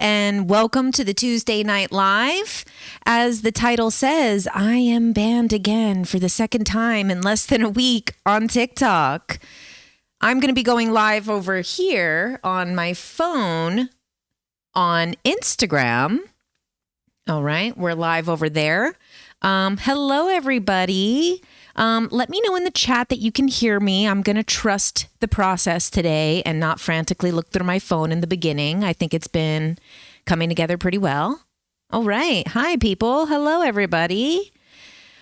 and welcome to the Tuesday Night Live. As the title says, I am banned again for the second time in less than a week on TikTok. I'm going to be going live over here on my phone on Instagram. All right, we're live over there. Hello, everybody. Let me know in the chat that you can hear me. I'm going to trust the process today and not frantically look through my phone in the beginning. I think it's been coming together pretty well. All right. Hi, people. Hello, everybody.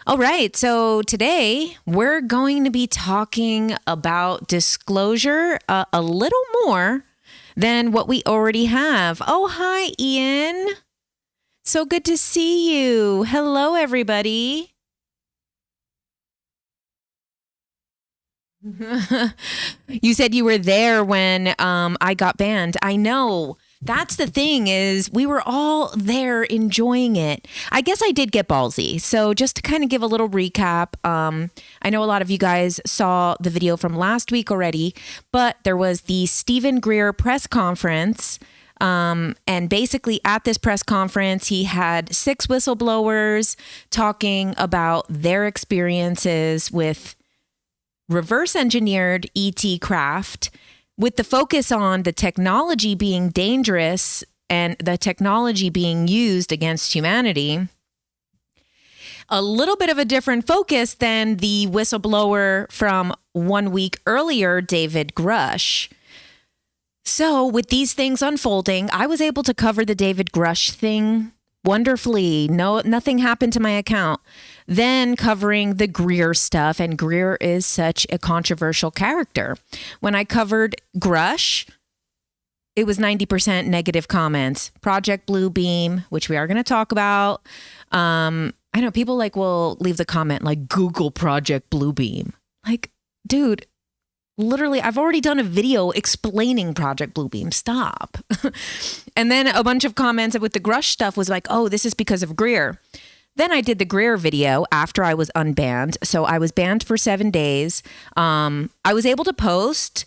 All right. So today we're going to be talking about disclosure a little more than what we already have. Oh, hi, Ian. So good to see you. Hello, everybody. You said you were there when I got banned. I know. That's the thing is we were all there enjoying it. I guess I did get ballsy. So just to kind of give a little recap, I know a lot of you guys saw the video from last week already, but there was the Stephen Greer press conference. And basically at this press conference, he had 6 whistleblowers talking about their experiences with reverse engineered ET craft, with the focus on the technology being dangerous and the technology being used against humanity. A little bit of a different focus than the whistleblower from 1 week earlier, David Grush. So with these things unfolding, I was able to cover the David Grush thing wonderfully. Nothing happened to my account. Then covering the Greer stuff, and Greer is such a controversial character. When I covered Grush, it was 90% negative comments. Project Bluebeam, which we are going to talk about. I know people will leave the comment like Google Project Bluebeam. Like, dude, literally, I've already done a video explaining Project Bluebeam. Stop. And then a bunch of comments with the Grush stuff was like, oh, this is because of Greer. Then I did the Greer video after I was unbanned. So I was banned for 7 days. I was able to post,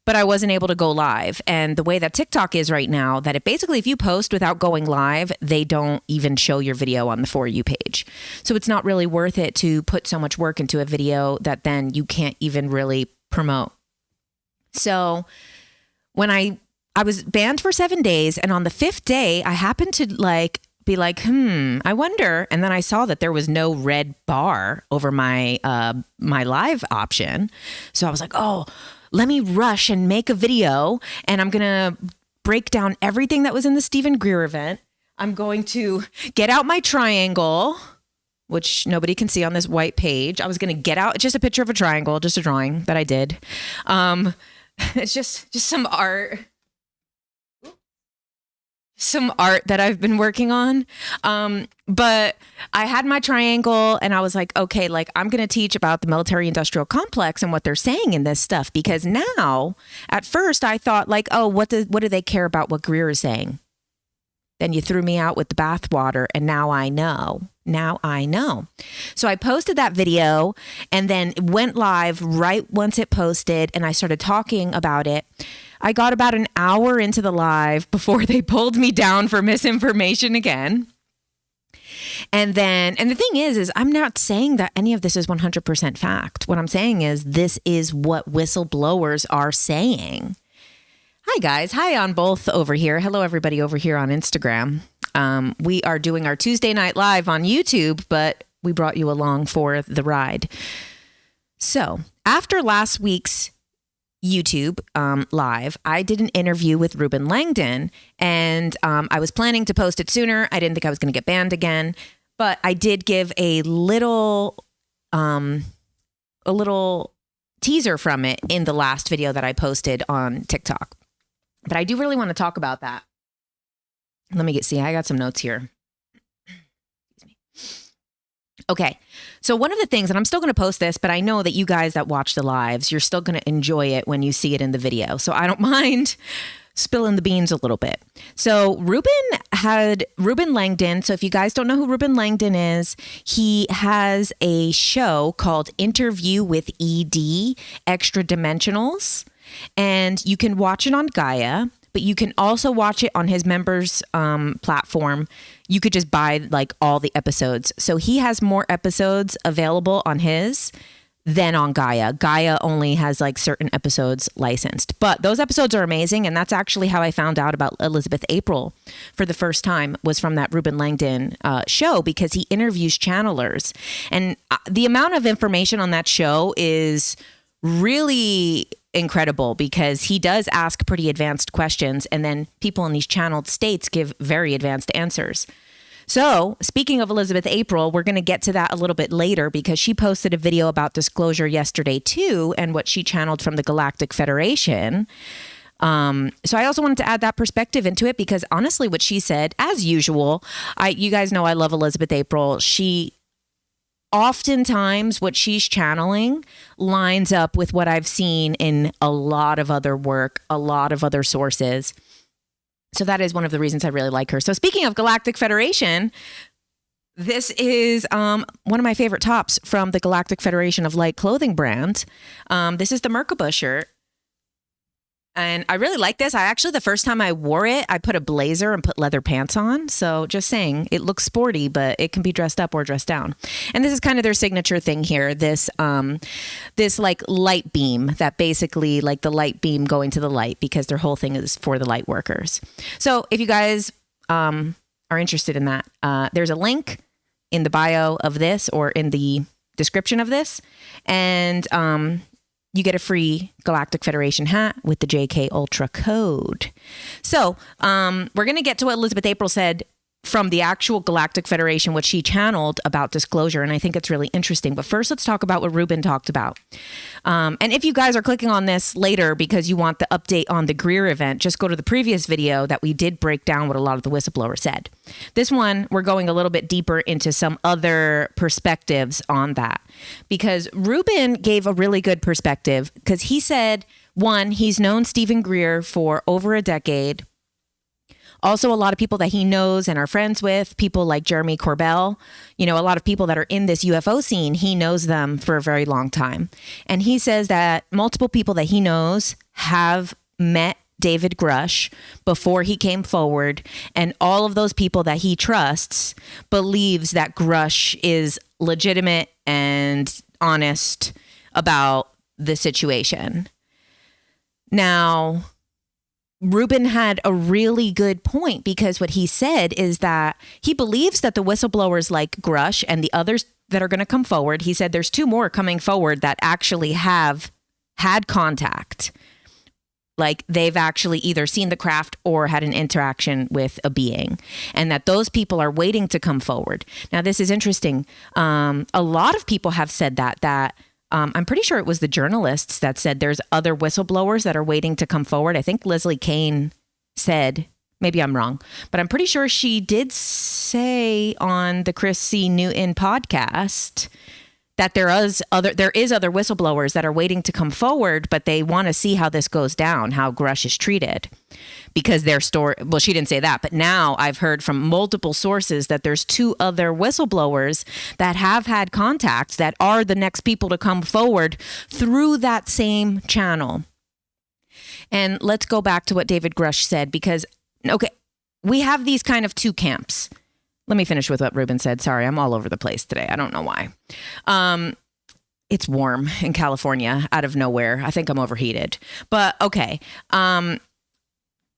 but I wasn't able to go live. And the way that TikTok is right now, that if you post without going live, they don't even show your video on the For You page. So it's not really worth it to put so much work into a video that then you can't even really promote. So when I was banned for 7 days, and on the 5th day, I happened to be like, I wonder. And then I saw that there was no red bar over my my live option. So I was like, oh, let me rush and make a video, and I'm going to break down everything that was in the Stephen Greer event. I'm going to get out my triangle, which nobody can see on this white page. I was going to get out just a picture of a triangle, just a drawing that I did. It's just some art. Some art that I've been working on. But I had my triangle, and I was like, okay, I'm going to teach about the military industrial complex and what they're saying in this stuff. Because now, at first I thought oh, what do they care about what Greer is saying? Then you threw me out with the bathwater, and now I know. So I posted that video and then went live right once it posted, and I started talking about it. I got about an hour into the live before they pulled me down for misinformation again. And the thing is I'm not saying that any of this is 100% fact. What I'm saying is this is what whistleblowers are saying. Hi, guys. Hi on both over here. Hello, everybody over here on Instagram. We are doing our Tuesday Night Live on YouTube, but we brought you along for the ride. So after last week's YouTube live, I did an interview with Ruben Langdon, and I was planning to post it sooner. I didn't think I was going to get banned again, but I did give a little teaser from it in the last video that I posted on TikTok. But I do really want to talk about that. Let me I got some notes here. Okay. So one of the things, and I'm still going to post this, but I know that you guys that watch the lives, you're still going to enjoy it when you see it in the video. So I don't mind spilling the beans a little bit. So Ruben Langdon. So if you guys don't know who Ruben Langdon is, he has a show called Interview with ED Extra Dimensionals. And you can watch it on Gaia. but you can also watch it on his members platform. You could just buy like all the episodes. So he has more episodes available on his than on Gaia. Gaia only has like certain episodes licensed, but those episodes are amazing. And that's actually how I found out about Elizabeth April for the first time, was from that Ruben Langdon show, because he interviews channelers. And the amount of information on that show is really incredible, because he does ask pretty advanced questions, and then people in these channeled states give very advanced answers. So speaking of Elizabeth April, we're going to get to that a little bit later, because she posted a video about disclosure yesterday too, and what she channeled from the Galactic Federation. So I also wanted to add that perspective into it, because honestly, what she said, as usual, you guys know I love Elizabeth April. She oftentimes, what she's channeling lines up with what I've seen in a lot of other work, a lot of other sources. So that is one of the reasons I really like her. So speaking of Galactic Federation, this is one of my favorite tops from the Galactic Federation of Light clothing brand. This is the Merkaba shirt. And I really like this. The first time I wore it, I put a blazer and put leather pants on. So just saying, it looks sporty, but it can be dressed up or dressed down. And this is kind of their signature thing here. This like light beam, that basically like the light beam going to the light, because their whole thing is for the light workers. So if you guys are interested in that, there's a link in the bio of this, or in the description of this. And you get a free Galactic Federation hat with the JK Ultra code. So we're going to get to what Elizabeth April said from the actual Galactic Federation, what she channeled about disclosure. And I think it's really interesting. But first, let's talk about what Ruben talked about. And if you guys are clicking on this later because you want the update on the Greer event, just go to the previous video that we did break down what a lot of the whistleblowers said. This one, we're going a little bit deeper into some other perspectives on that, because Ruben gave a really good perspective, because he said, one, he's known Stephen Greer for over a decade. Also, a lot of people that he knows and are friends with, people like Jeremy Corbell, a lot of people that are in this UFO scene, he knows them for a very long time. And he says that multiple people that he knows have met David Grush before he came forward. And all of those people that he trusts believes that Grush is legitimate and honest about the situation. Now, Ruben had a really good point, because what he said is that he believes that the whistleblowers like Grush and the others that are going to come forward, he said there's two more coming forward that actually have had contact. Like they've actually either seen the craft or had an interaction with a being, and that those people are waiting to come forward. Now, this is interesting. A lot of people have said that I'm pretty sure it was the journalists that said there's other whistleblowers that are waiting to come forward. I think Leslie Kane said, maybe I'm wrong, but I'm pretty sure she did say on the Chris C. Newton podcast that there is other whistleblowers that are waiting to come forward, but they want to see how this goes down, how Grush is treated, because their story, well, she didn't say that, but now I've heard from multiple sources that there's two other whistleblowers that have had contacts that are the next people to come forward through that same channel. And let's go back to what David Grush said, because, okay, we have these kind of two camps. Let me finish with what Ruben said. Sorry, I'm all over the place today. I don't know why. It's warm in California out of nowhere. I think I'm overheated. But okay.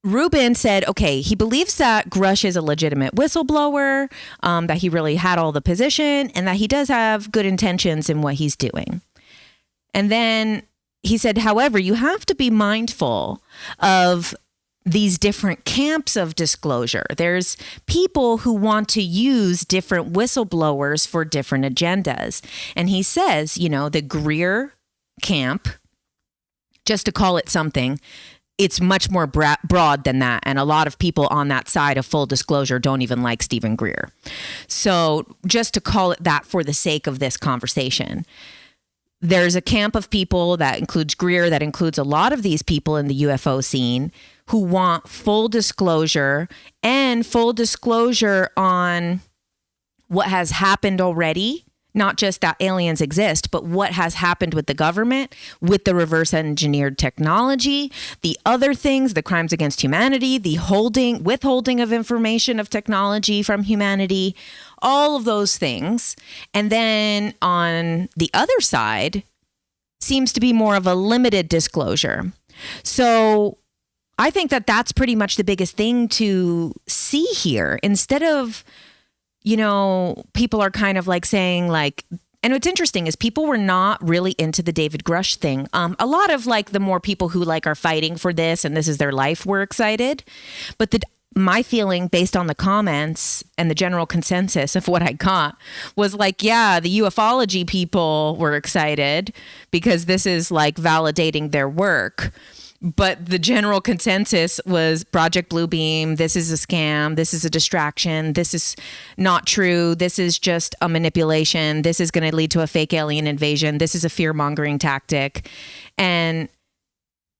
Ruben said, okay, he believes that Grush is a legitimate whistleblower, that he really had all the position, and that he does have good intentions in what he's doing. And then he said, however, you have to be mindful of these different camps of disclosure. There's people who want to use different whistleblowers for different agendas. And he says, the Greer camp, just to call it something, it's much more broad than that. And a lot of people on that side of full disclosure don't even like Stephen Greer. So just to call it that for the sake of this conversation, there's a camp of people that includes Greer, that includes a lot of these people in the UFO scene who want full disclosure, and full disclosure on what has happened already, not just that aliens exist, but what has happened with the government, with the reverse engineered technology, the other things, the crimes against humanity, the withholding of information of technology from humanity, all of those things. And then on the other side seems to be more of a limited disclosure. So I think that that's pretty much the biggest thing to see here. Instead of, people are kind of like saying like, and what's interesting is people were not really into the David Grush thing. A lot of like the more people who like are fighting for this and this is their life were excited. But my feeling based on the comments and the general consensus of what I got was like, yeah, the ufology people were excited because this is like validating their work. But the general consensus was Project Bluebeam. This is a scam. This is a distraction. This is not true. This is just a manipulation. This is going to lead to a fake alien invasion. This is a fear-mongering tactic. And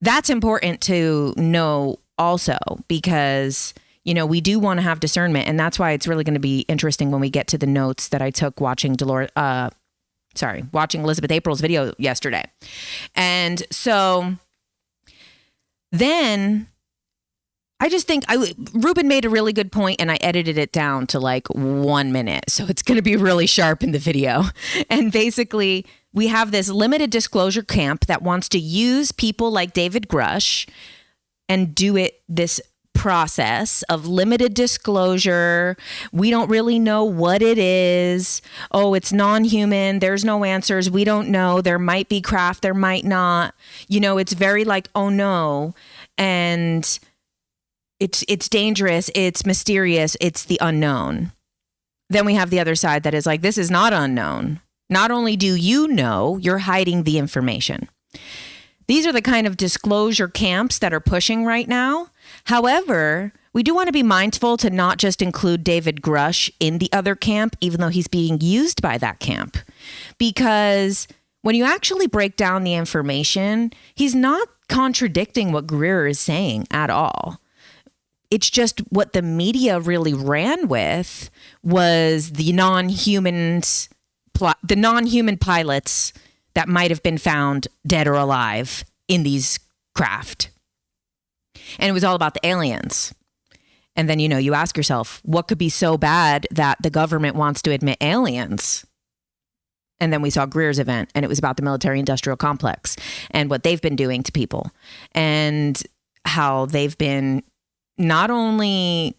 that's important to know also because, we do want to have discernment. And that's why it's really going to be interesting when we get to the notes that I took watching watching Elizabeth April's video yesterday. And so then I just think Ruben made a really good point and I edited it down to like 1 minute. So it's going to be really sharp in the video. And basically we have this limited disclosure camp that wants to use people like David Grush and do this process of limited disclosure. We don't really know what it is. Oh, it's non-human. There's no answers. We don't know. There might be craft. There might not. It's very like, oh no. And it's dangerous. It's mysterious. It's the unknown. Then we have the other side that is like, this is not unknown. Not only do you know, you're hiding the information. These are the kind of disclosure camps that are pushing right now. However, we do want to be mindful to not just include David Grush in the other camp, even though he's being used by that camp. Because when you actually break down the information, he's not contradicting what Greer is saying at all. It's just what the media really ran with was the non-human pilots that might have been found dead or alive in these craft. And it was all about the aliens. And then, you ask yourself, what could be so bad that the government wants to admit aliens? And then we saw Greer's event, and it was about the military-industrial complex and what they've been doing to people and how they've been not only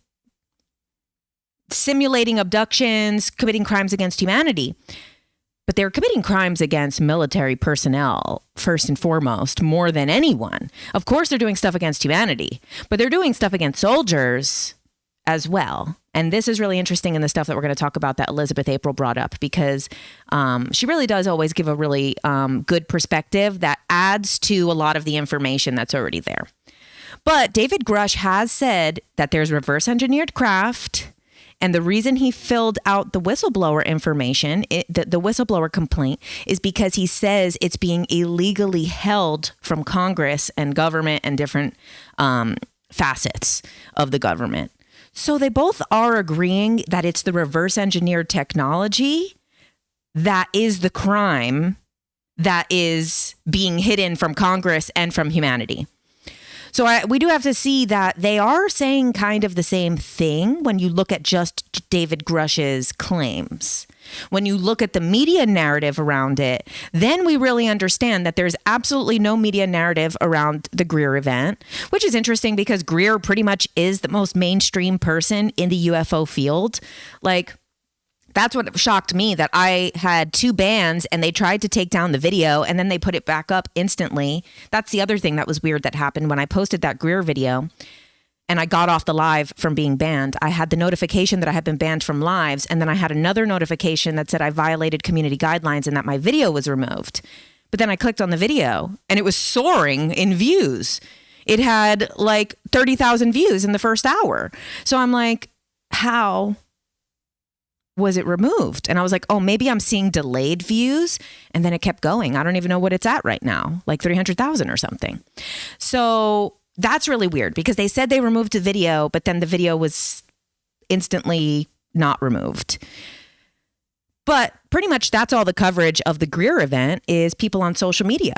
simulating abductions, committing crimes against humanity, but they're committing crimes against military personnel, first and foremost, more than anyone. Of course, they're doing stuff against humanity, but they're doing stuff against soldiers as well. And this is really interesting in the stuff that we're going to talk about that Elizabeth April brought up, because she really does always give a really good perspective that adds to a lot of the information that's already there. But David Grush has said that there's reverse engineered craft. And the reason he filled out the whistleblower information, the whistleblower complaint, is because he says it's being illegally held from Congress and government and different facets of the government. So they both are agreeing that it's the reverse engineered technology that is the crime that is being hidden from Congress and from humanity. So we do have to see that they are saying kind of the same thing when you look at just David Grush's claims. When you look at the media narrative around it, then we really understand that there's absolutely no media narrative around the Greer event, which is interesting because Greer pretty much is the most mainstream person in the UFO field. Like, that's what shocked me, that I had two bands and they tried to take down the video and then they put it back up instantly. That's the other thing that was weird that happened when I posted that Greer video and I got off the live from being banned. I had the notification that I had been banned from lives, and then I had another notification that said I violated community guidelines and that my video was removed. But then I clicked on the video and it was soaring in views. It had like 30,000 views in the first hour. So I'm like, how was it removed? And I was like, oh, maybe I'm seeing delayed views. And then it kept going. I don't even know what it's at right now, like 300,000 or something. So that's really weird because they said they removed the video, but then the video was instantly not removed. But pretty much that's all the coverage of the Greer event is people on social media.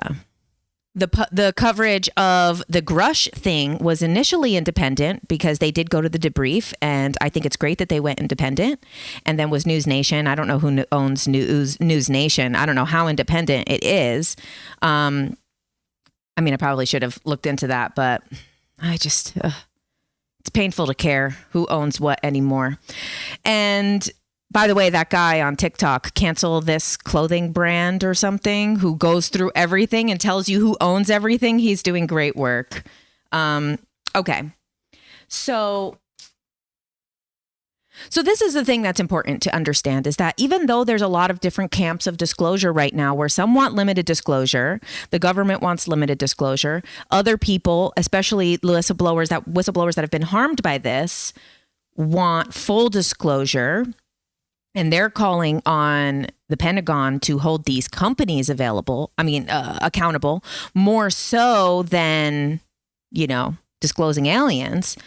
The coverage of the Grush thing was initially independent because they did go to the debrief, and I think it's great that they went independent. And then was News Nation. I don't know who owns News Nation. I don't know how independent it is. I mean, I probably should have looked into that, but I just, it's painful to care who owns what anymore. And by the way, that guy on TikTok, Cancel This Clothing Brand or something, who goes through everything and tells you who owns everything, he's doing great work. Okay. So this is the thing that's important to understand, is that even though there's a lot of different camps of disclosure right now, where some want limited disclosure, the government wants limited disclosure, other people, especially whistleblowers that have been harmed by this, want full disclosure. And they're calling on the Pentagon to hold these companies accountable, more so than, disclosing aliens.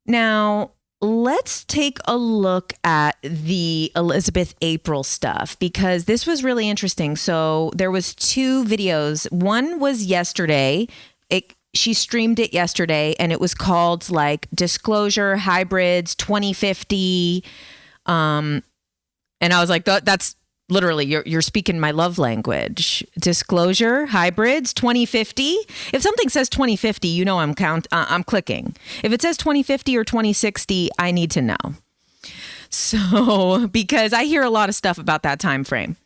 Now, let's take a look at the Elizabeth April stuff, because this was really interesting. So there was 2 videos. One was yesterday. She streamed it yesterday, and it was called Disclosure Hybrids 2050. And I was like, that's literally, you're speaking my love language. Disclosure Hybrids 2050. If something says 2050, I'm clicking. If it says 2050 or 2060, I need to know. So, because I hear a lot of stuff about that time frame.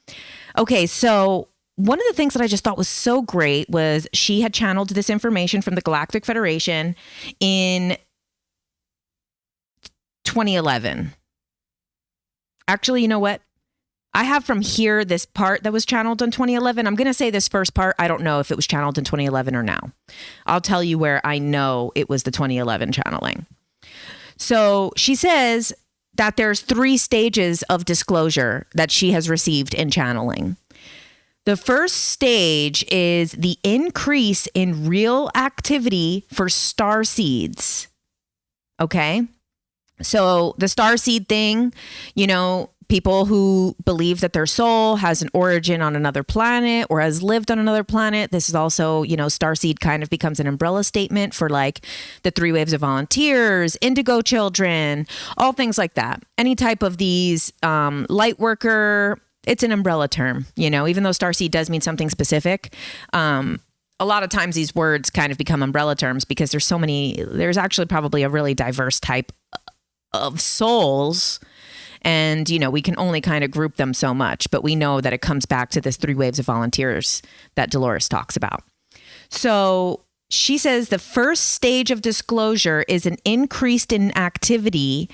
Okay. So one of the things that I just thought was so great was she had channeled this information from the Galactic Federation in 2011. Actually, you know what? I have from here this part that was channeled in 2011. I'm going to say this first part. I don't know if it was channeled in 2011 or now. I'll tell you where I know it was the 2011 channeling. So she says that there's 3 stages of disclosure that she has received in channeling. The first stage is the increase in real activity for star seeds. Okay? So the starseed thing, people who believe that their soul has an origin on another planet or has lived on another planet. This is also, starseed kind of becomes an umbrella statement for the 3 waves of volunteers, indigo children, all things like that. Any type of these light worker, it's an umbrella term, even though starseed does mean something specific. A lot of times these words kind of become umbrella terms because there's actually probably a really diverse type of souls, and we can only kind of group them so much, but we know that it comes back to this 3 waves of volunteers that Dolores talks about. So she says the first stage of disclosure is an increase in activity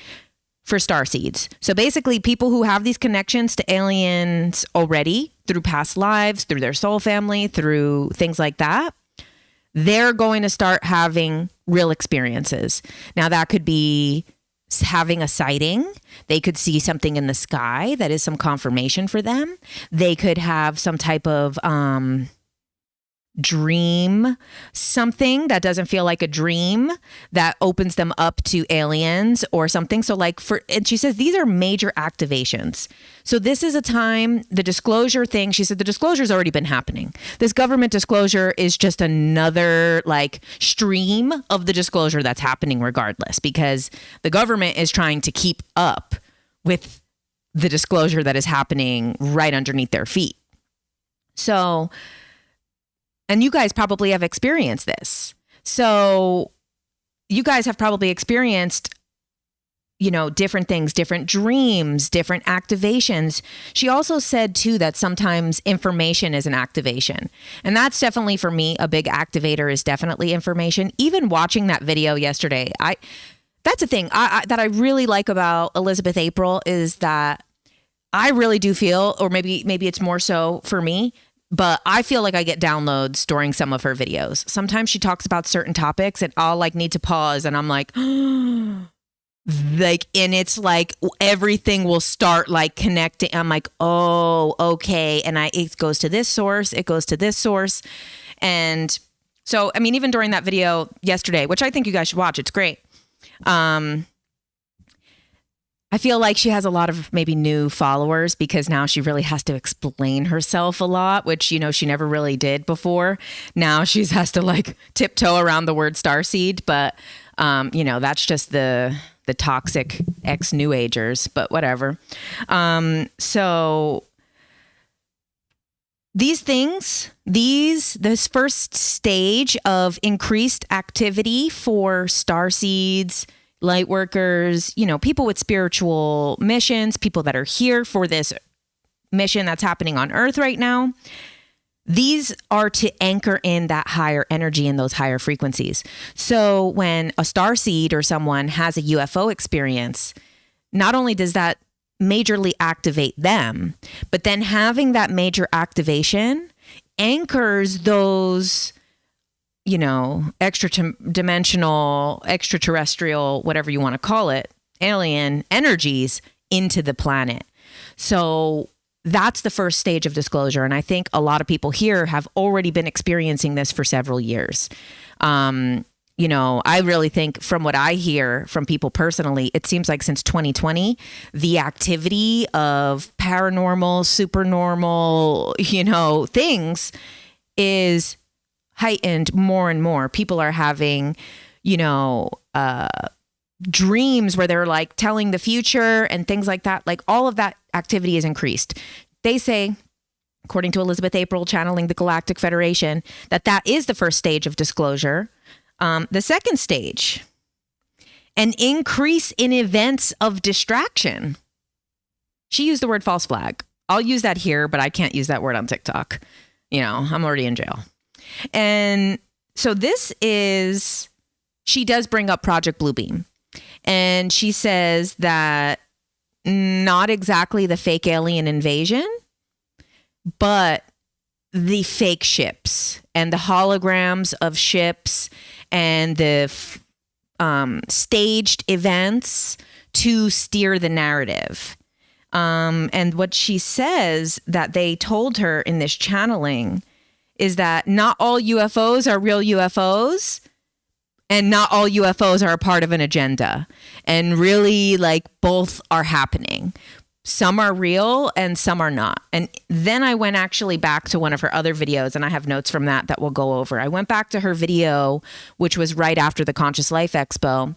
for starseeds. So basically people who have these connections to aliens already through past lives, through their soul family, through things like that, they're going to start having real experiences. Now that could be having a sighting. They could see something in the sky that is some confirmation for them. They could have some type of dream, something that doesn't feel like a dream that opens them up to aliens or something. So and she says these are major activations. So this is a time, the disclosure thing, she said the disclosure's already been happening. This government disclosure is just another stream of the disclosure that's happening regardless, because the government is trying to keep up with the disclosure that is happening right underneath their feet. So, and you guys probably have experienced this. So you guys have probably experienced, different things, different dreams, different activations. She also said too that sometimes information is an activation. And that's definitely, for me, a big activator is definitely information. Even watching that video yesterday, that's the thing that I really like about Elizabeth April, is that I really do feel, or maybe it's more so for me, but I feel like I get downloads during some of her videos. Sometimes she talks about certain topics and I'll need to pause and I'm like, and it's everything will start connecting. I'm like, oh, okay. And it goes to this source. It goes to this source. And so, even during that video yesterday, which I think you guys should watch, it's great. I I feel like she has a lot of maybe new followers because now she really has to explain herself a lot, which, you know, she never really did before. Now she has to like tiptoe around the word starseed, but you know, that's just the toxic ex-new agers, but whatever. So these things, this first stage of increased activity for starseeds, light workers, you know, people with spiritual missions, people that are here for this mission that's happening on Earth right now. These are to anchor in that higher energy and those higher frequencies. So when a starseed or someone has a UFO experience, not only does that majorly activate them, but then having that major activation anchors those, you know, extraterrestrial, whatever you want to call it, alien energies into the planet. So that's the first stage of disclosure. And I think a lot of people here have already been experiencing this for several years. You know, I really think from what I hear from people personally, it seems like since 2020, the activity of paranormal, supernormal, you know, things is heightened more and more. People are having, you know, dreams where they're like telling the future and things like that. Like all of that activity is increased. They say, according to Elizabeth April, channeling the Galactic Federation, that is the first stage of disclosure. The second stage, an increase in events of distraction. She used the word false flag. I'll use that here, but I can't use that word on TikTok. You know, I'm already in jail. And so she does bring up Project Bluebeam. And she says that not exactly the fake alien invasion, but the fake ships and the holograms of ships and the staged events to steer the narrative. And what she says that they told her in this channeling is that not all UFOs are real UFOs and not all UFOs are a part of an agenda. And really, like, both are happening. Some are real and some are not. And then I went actually back to one of her other videos, and I have notes from that we'll go over. I went back to her video, which was right after the Conscious Life Expo,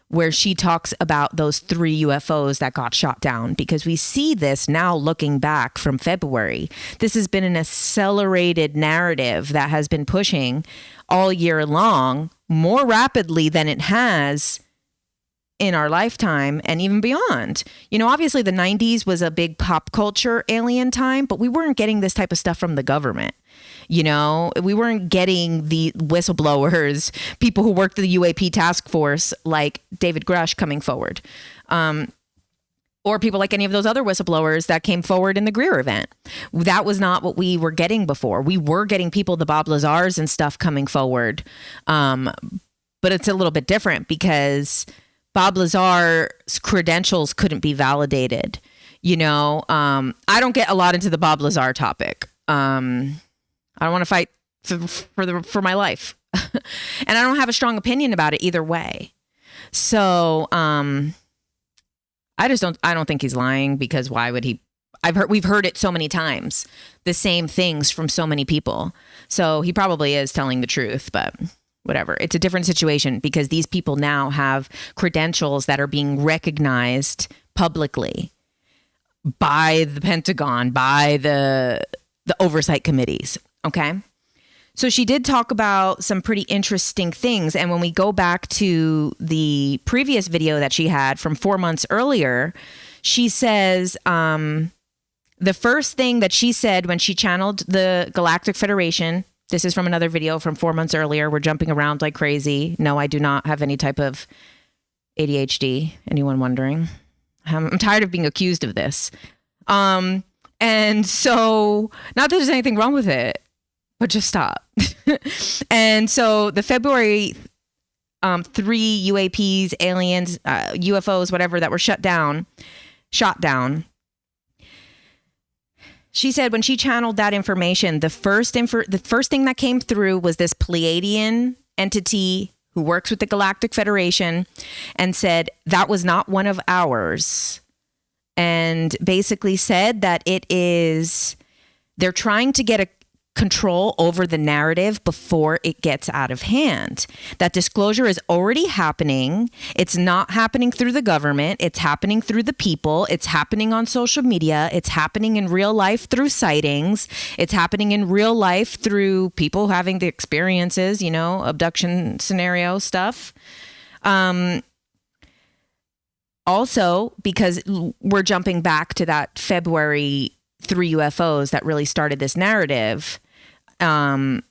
where she talks about those 3 UFOs that got shot down, because we see this now looking back from February. This has been an accelerated narrative that has been pushing all year long more rapidly than it has in our lifetime and even beyond. You know, obviously the 90s was a big pop culture alien time, but we weren't getting this type of stuff from the government. You know, we weren't getting the whistleblowers, people who worked the UAP task force like David Grush coming forward. Or people like any of those other whistleblowers that came forward in the Greer event. That was not what we were getting before. We were getting people, the Bob Lazars and stuff coming forward. But it's a little bit different because Bob Lazar's credentials couldn't be validated. You know, I don't get a lot into the Bob Lazar topic. I don't want to fight for my life. And I don't have a strong opinion about it either way. So, I don't think he's lying, because why would he? We've heard it so many times, the same things from so many people. So he probably is telling the truth, but whatever. It's a different situation because these people now have credentials that are being recognized publicly by the Pentagon, by the oversight committees. Okay. So she did talk about some pretty interesting things. And when we go back to the previous video that she had from 4 months earlier, she says, the first thing that she said when she channeled the Galactic Federation, this is from another video from 4 months earlier. We're jumping around like crazy. No, I do not have any type of ADHD. Anyone wondering? I'm tired of being accused of this. And so, not that there's anything wrong with it, but just stop. And so the February 3 UAPs, aliens, UFOs, whatever, that were shot down. She said when she channeled that information, the first thing that came through was this Pleiadian entity who works with the Galactic Federation, and said that was not one of ours. And basically said that they're trying to get a control over the narrative before it gets out of hand. That disclosure is already happening. It's not happening through the government. It's happening through the people. It's happening on social media. It's happening in real life through sightings. It's happening in real life through people having the experiences, abduction scenario stuff. Also, because we're jumping back to that February 3 UFOs that really started this narrative, and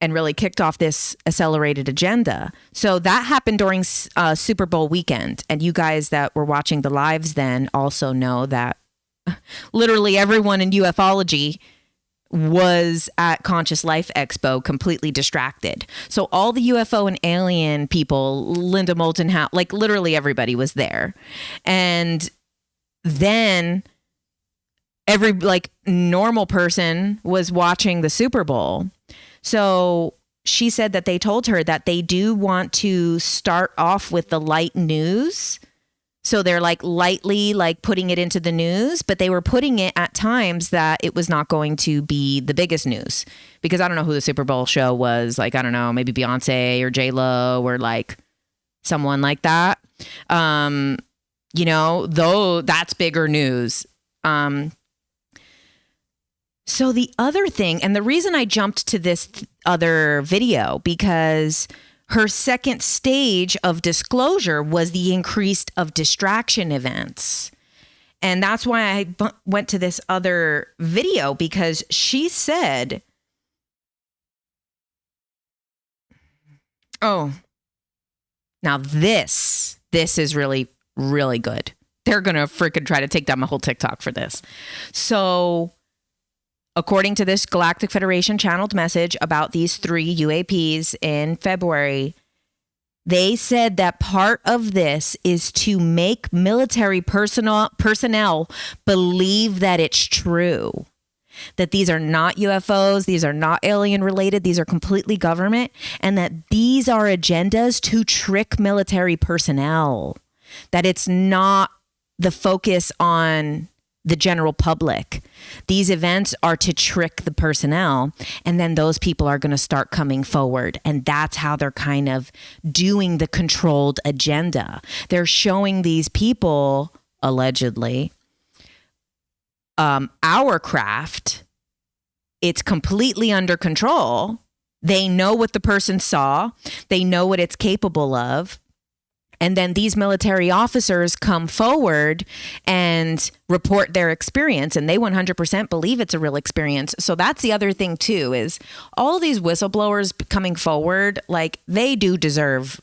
really kicked off this accelerated agenda. So that happened during Super Bowl weekend. And you guys that were watching the lives then also know that literally everyone in ufology was at Conscious Life Expo completely distracted. So all the UFO and alien people, Linda Moulton Howe, like literally everybody was there. And then every normal person was watching the Super Bowl. So she said that they told her that they do want to start off with the light news. So they're lightly putting it into the news, but they were putting it at times that it was not going to be the biggest news, because I don't know who the Super Bowl show was. I don't know, maybe Beyonce or J-Lo or someone like that. Though that's bigger news. So the other thing, and the reason I jumped to this other video, because her second stage of disclosure was the increased of distraction events. And that's why I went to this other video, because she said, oh, now this is really, really good. They're going to freaking try to take down my whole TikTok for this. So according to this Galactic Federation channeled message about these 3 UAPs in February, they said that part of this is to make military personnel believe that it's true, that these are not UFOs, these are not alien related, these are completely government, and that these are agendas to trick military personnel, that it's not the focus on the general public. These events are to trick the personnel, and then those people are going to start coming forward. And that's how they're kind of doing the controlled agenda. They're showing these people, allegedly, our craft. It's completely under control. They know what the person saw. They know what it's capable of. And then these military officers come forward and report their experience, and they 100% believe it's a real experience. So that's the other thing too, is all these whistleblowers coming forward, they do deserve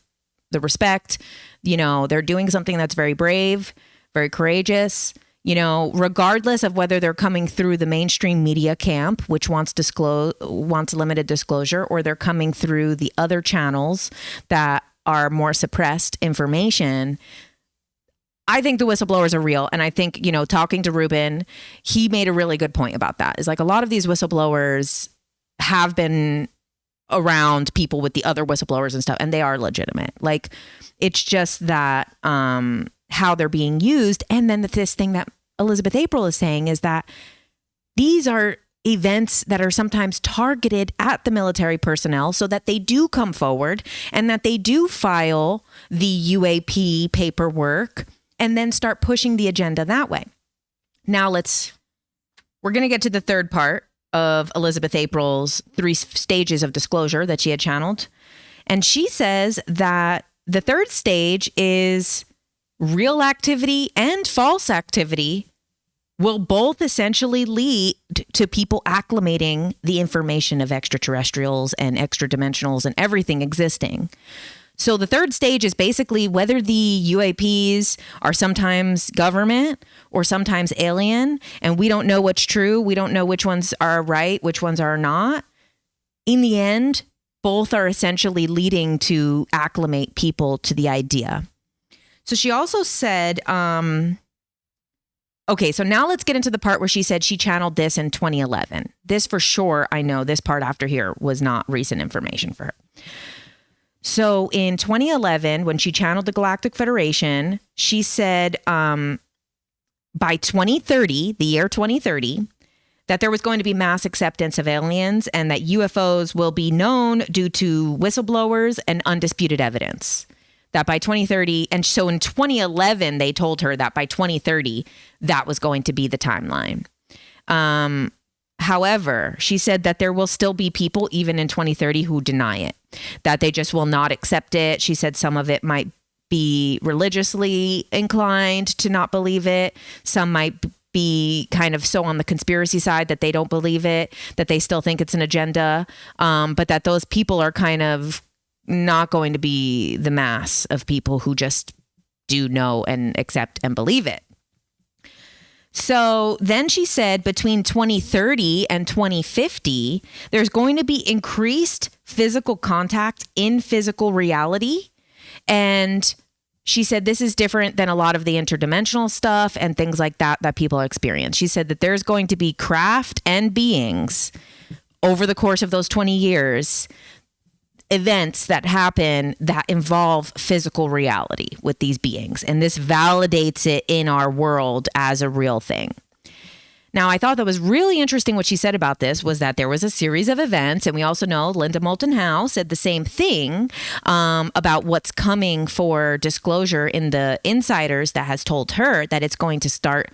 the respect. They're doing something that's very brave, very courageous, regardless of whether they're coming through the mainstream media camp, which wants limited disclosure, or they're coming through the other channels that are more suppressed information. I think the whistleblowers are real. And I think, talking to Ruben, he made a really good point about that. Is a lot of these whistleblowers have been around people with the other whistleblowers and stuff, and they are legitimate. It's just that how they're being used. And then this thing that Elizabeth April is saying is that these are events that are sometimes targeted at the military personnel so that they do come forward and that they do file the UAP paperwork and then start pushing the agenda that way. Now we're going to get to the third part of Elizabeth April's 3 stages of disclosure that she had channeled. And she says that the third stage is real activity and false activity will both essentially lead to people acclimating the information of extraterrestrials and extra dimensionals and everything existing. So the third stage is basically whether the UAPs are sometimes government or sometimes alien, and we don't know what's true. We don't know which ones are right, which ones are not. In the end, both are essentially leading to acclimate people to the idea. So she also said, okay, so now let's get into the part where she said she channeled this in 2011. This for sure, I know this part after here was not recent information for her. So in 2011, when she channeled the Galactic Federation, she said by 2030, the year 2030, that there was going to be mass acceptance of aliens and that UFOs will be known due to whistleblowers and undisputed evidence. That by 2030, and so in 2011, they told her that by 2030, that was going to be the timeline. However, she said that there will still be people, even in 2030, who deny it, that they just will not accept it. She said some of it might be religiously inclined to not believe it. Some might be kind of so on the conspiracy side that they don't believe it, that they still think it's an agenda, but that those people are kind of not going to be the mass of people who just do know and accept and believe it. So then she said between 2030 and 2050, there's going to be increased physical contact in physical reality. And she said this is different than a lot of the interdimensional stuff and things like that people experience. She said that there's going to be craft and beings over the course of those 20 years, events that happen that involve physical reality with these beings. And this validates it in our world as a real thing. Now, I thought that was really interesting. What she said about this was that there was a series of events. And we also know Linda Moulton Howe said the same thing about what's coming for disclosure in the insiders that has told her that it's going to start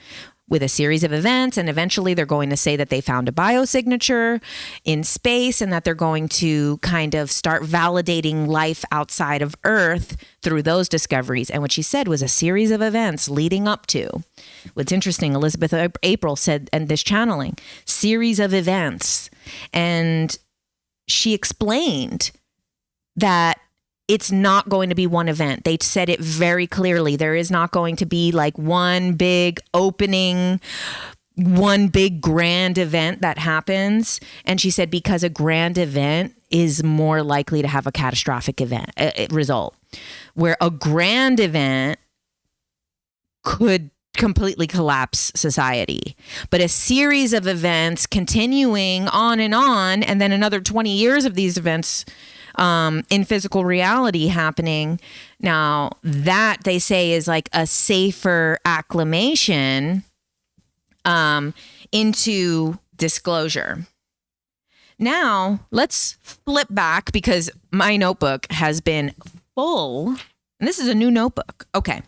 with a series of events, and eventually they're going to say that they found a biosignature in space and that they're going to kind of start validating life outside of Earth through those discoveries. And what she said was a series of events leading up to. What's interesting, Elizabeth April said, and this channeling, series of events. And she explained that it's not going to be one event. They said it very clearly. There is not going to be like one big opening, one big grand event that happens. And she said because a grand event is more likely to have a catastrophic event result, where a grand event could completely collapse society. But a series of events continuing on, and then another 20 years of these events in physical reality happening. Now, that they say is like a safer acclimation into disclosure. Now, let's flip back because my notebook has been full. And this is a new notebook. Okay.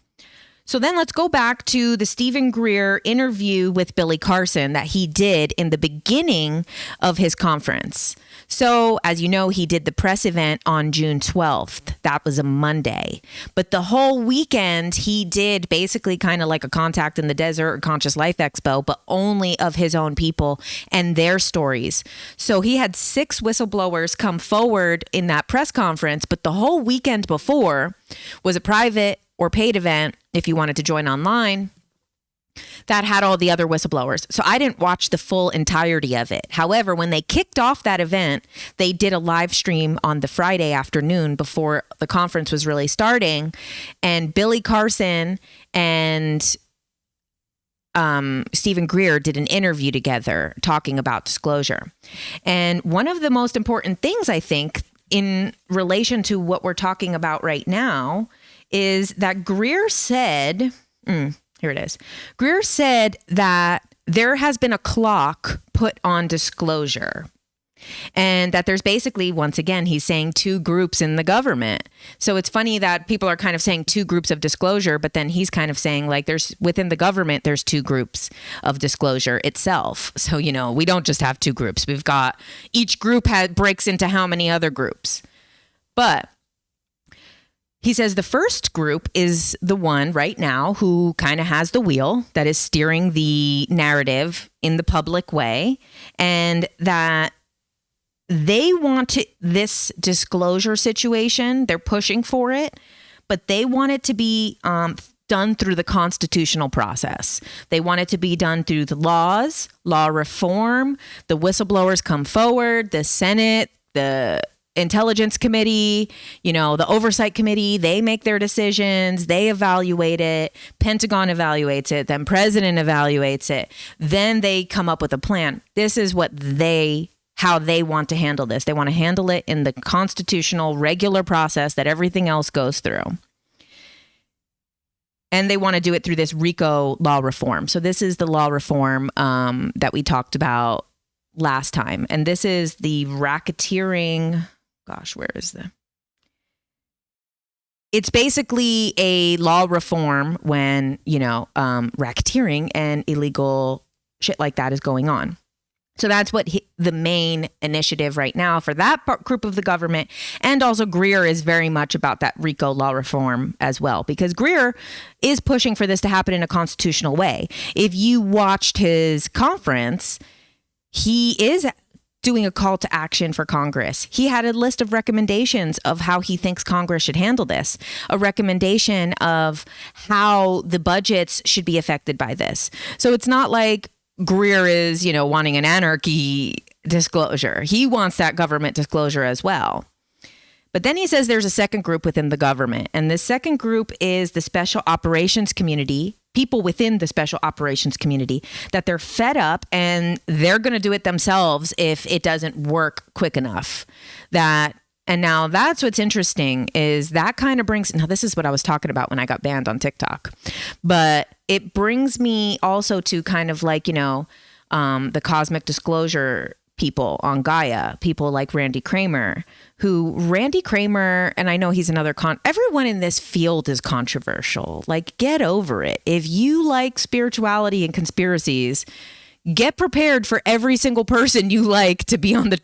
So then let's go back to the Stephen Greer interview with Billy Carson that he did in the beginning of his conference. So as you know, he did the press event on June 12th. That was a Monday. But the whole weekend, he did basically kind of like a Contact in the Desert or Conscious Life Expo, but only of his own people and their stories. So he had 6 whistleblowers come forward in that press conference, but the whole weekend before was a private or paid event, if you wanted to join online, that had all the other whistleblowers. So I didn't watch the full entirety of it. However, when they kicked off that event, they did a live stream on the Friday afternoon before the conference was really starting. And Billy Carson and Stephen Greer did an interview together talking about disclosure. And one of the most important things, I think, in relation to what we're talking about right now is that Greer said, here it is. Greer said that there has been a clock put on disclosure and that there's basically, once again, he's saying 2 groups in the government. So it's funny that people are kind of saying 2 groups of disclosure, but then he's kind of saying like there's within the government, there's 2 groups of disclosure itself. So, you know, we don't just have 2 groups. We've got each group breaks into how many other groups. But he says the first group is the one right now who kind of has the wheel that is steering the narrative in the public way, and that they want this disclosure situation. They're pushing for it, but they want it to be done through the constitutional process. They want it to be done through the laws, law reform. The whistleblowers come forward, the Senate, the Intelligence Committee, you know, the Oversight Committee, they make their decisions, they evaluate it, Pentagon evaluates it, then President evaluates it, then they come up with a plan. This is what they how they want to handle this. They want to handle it in the constitutional, regular process that everything else goes through. And they want to do it through this RICO law reform. So this is the law reform that we talked about last time. And this is the racketeering. Gosh, where is the... It's basically a law reform when, racketeering and illegal shit like that is going on. So that's what the main initiative right now for that group of the government. And also Greer is very much about that RICO law reform as well, because Greer is pushing for this to happen in a constitutional way. If you watched his conference, he is doing a call to action for Congress. He had a list of recommendations of how he thinks Congress should handle this, a recommendation of how the budgets should be affected by this. So it's not like Greer is, wanting an anarchy disclosure. He wants that government disclosure as well. But then he says there's a second group within the government. And this second group is the special operations community, people within the special operations community, that they're fed up and they're going to do it themselves if it doesn't work quick enough. And now that's what's interesting is that kind of brings, now this is what I was talking about when I got banned on TikTok, but it brings me also to kind of like, the cosmic disclosure people on Gaia, people like Randy Kramer, and I know he's another everyone in this field is controversial. Like, get over it. If you like spirituality and conspiracies, get prepared for every single person you like to be on the,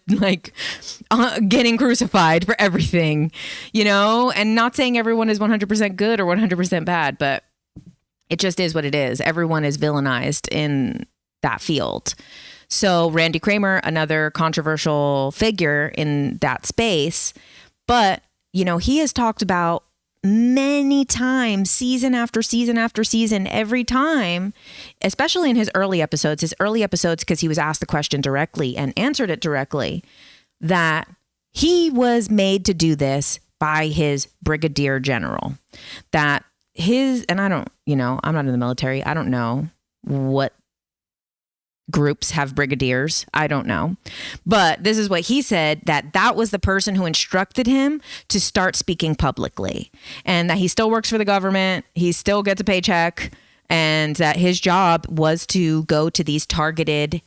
getting crucified for everything, and not saying everyone is 100% good or 100% bad, but it just is what it is. Everyone is villainized in that field. So Randy Kramer, another controversial figure in that space, but, he has talked about many times, season after season after season, every time, especially in his early episodes, because he was asked the question directly and answered it directly, that he was made to do this by his brigadier general. And I don't, I'm not in the military. I don't know what groups have brigadiers. I don't know. But this is what he said, that was the person who instructed him to start speaking publicly, and that he still works for the government. He still gets a paycheck, and that his job was to go to these targeted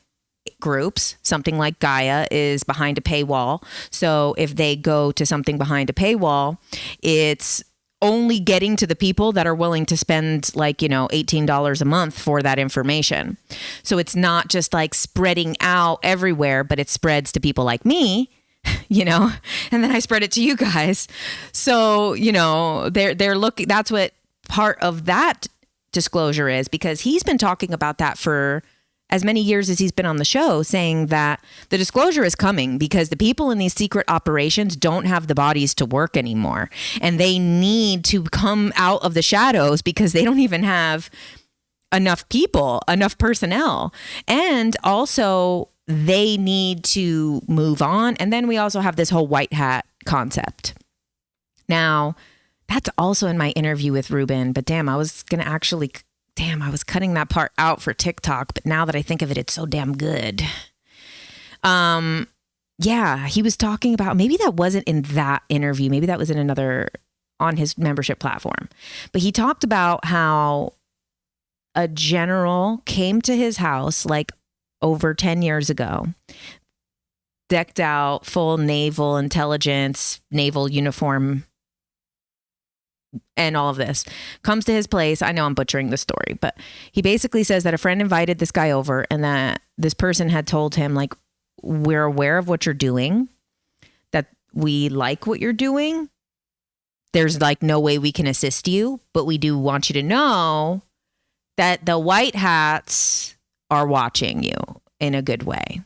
groups. Something like Gaia is behind a paywall. So if they go to something behind a paywall, it's only getting to the people that are willing to spend $18 a month for that information. So it's not just like spreading out everywhere, but it spreads to people like me, and then I spread it to you guys. So, they're looking, that's what part of that disclosure is, because he's been talking about that for as many years as he's been on the show, saying that the disclosure is coming because the people in these secret operations don't have the bodies to work anymore. And they need to come out of the shadows because they don't even have enough people, enough personnel. And also they need to move on. And then we also have this whole white hat concept. Now, that's also in my interview with Ruben, but I was cutting that part out for TikTok, but now that I think of it, it's so damn good. He was talking about, maybe that wasn't in that interview. Maybe that was in another, on his membership platform. But he talked about how a general came to his house like over 10 years ago, decked out, full naval intelligence, naval uniform, and all of this, comes to his place. I know I'm butchering the story, but he basically says that a friend invited this guy over and that this person had told him, like, we're aware of what you're doing, that we like what you're doing. There's like no way we can assist you, but we do want you to know that the white hats are watching you in a good way.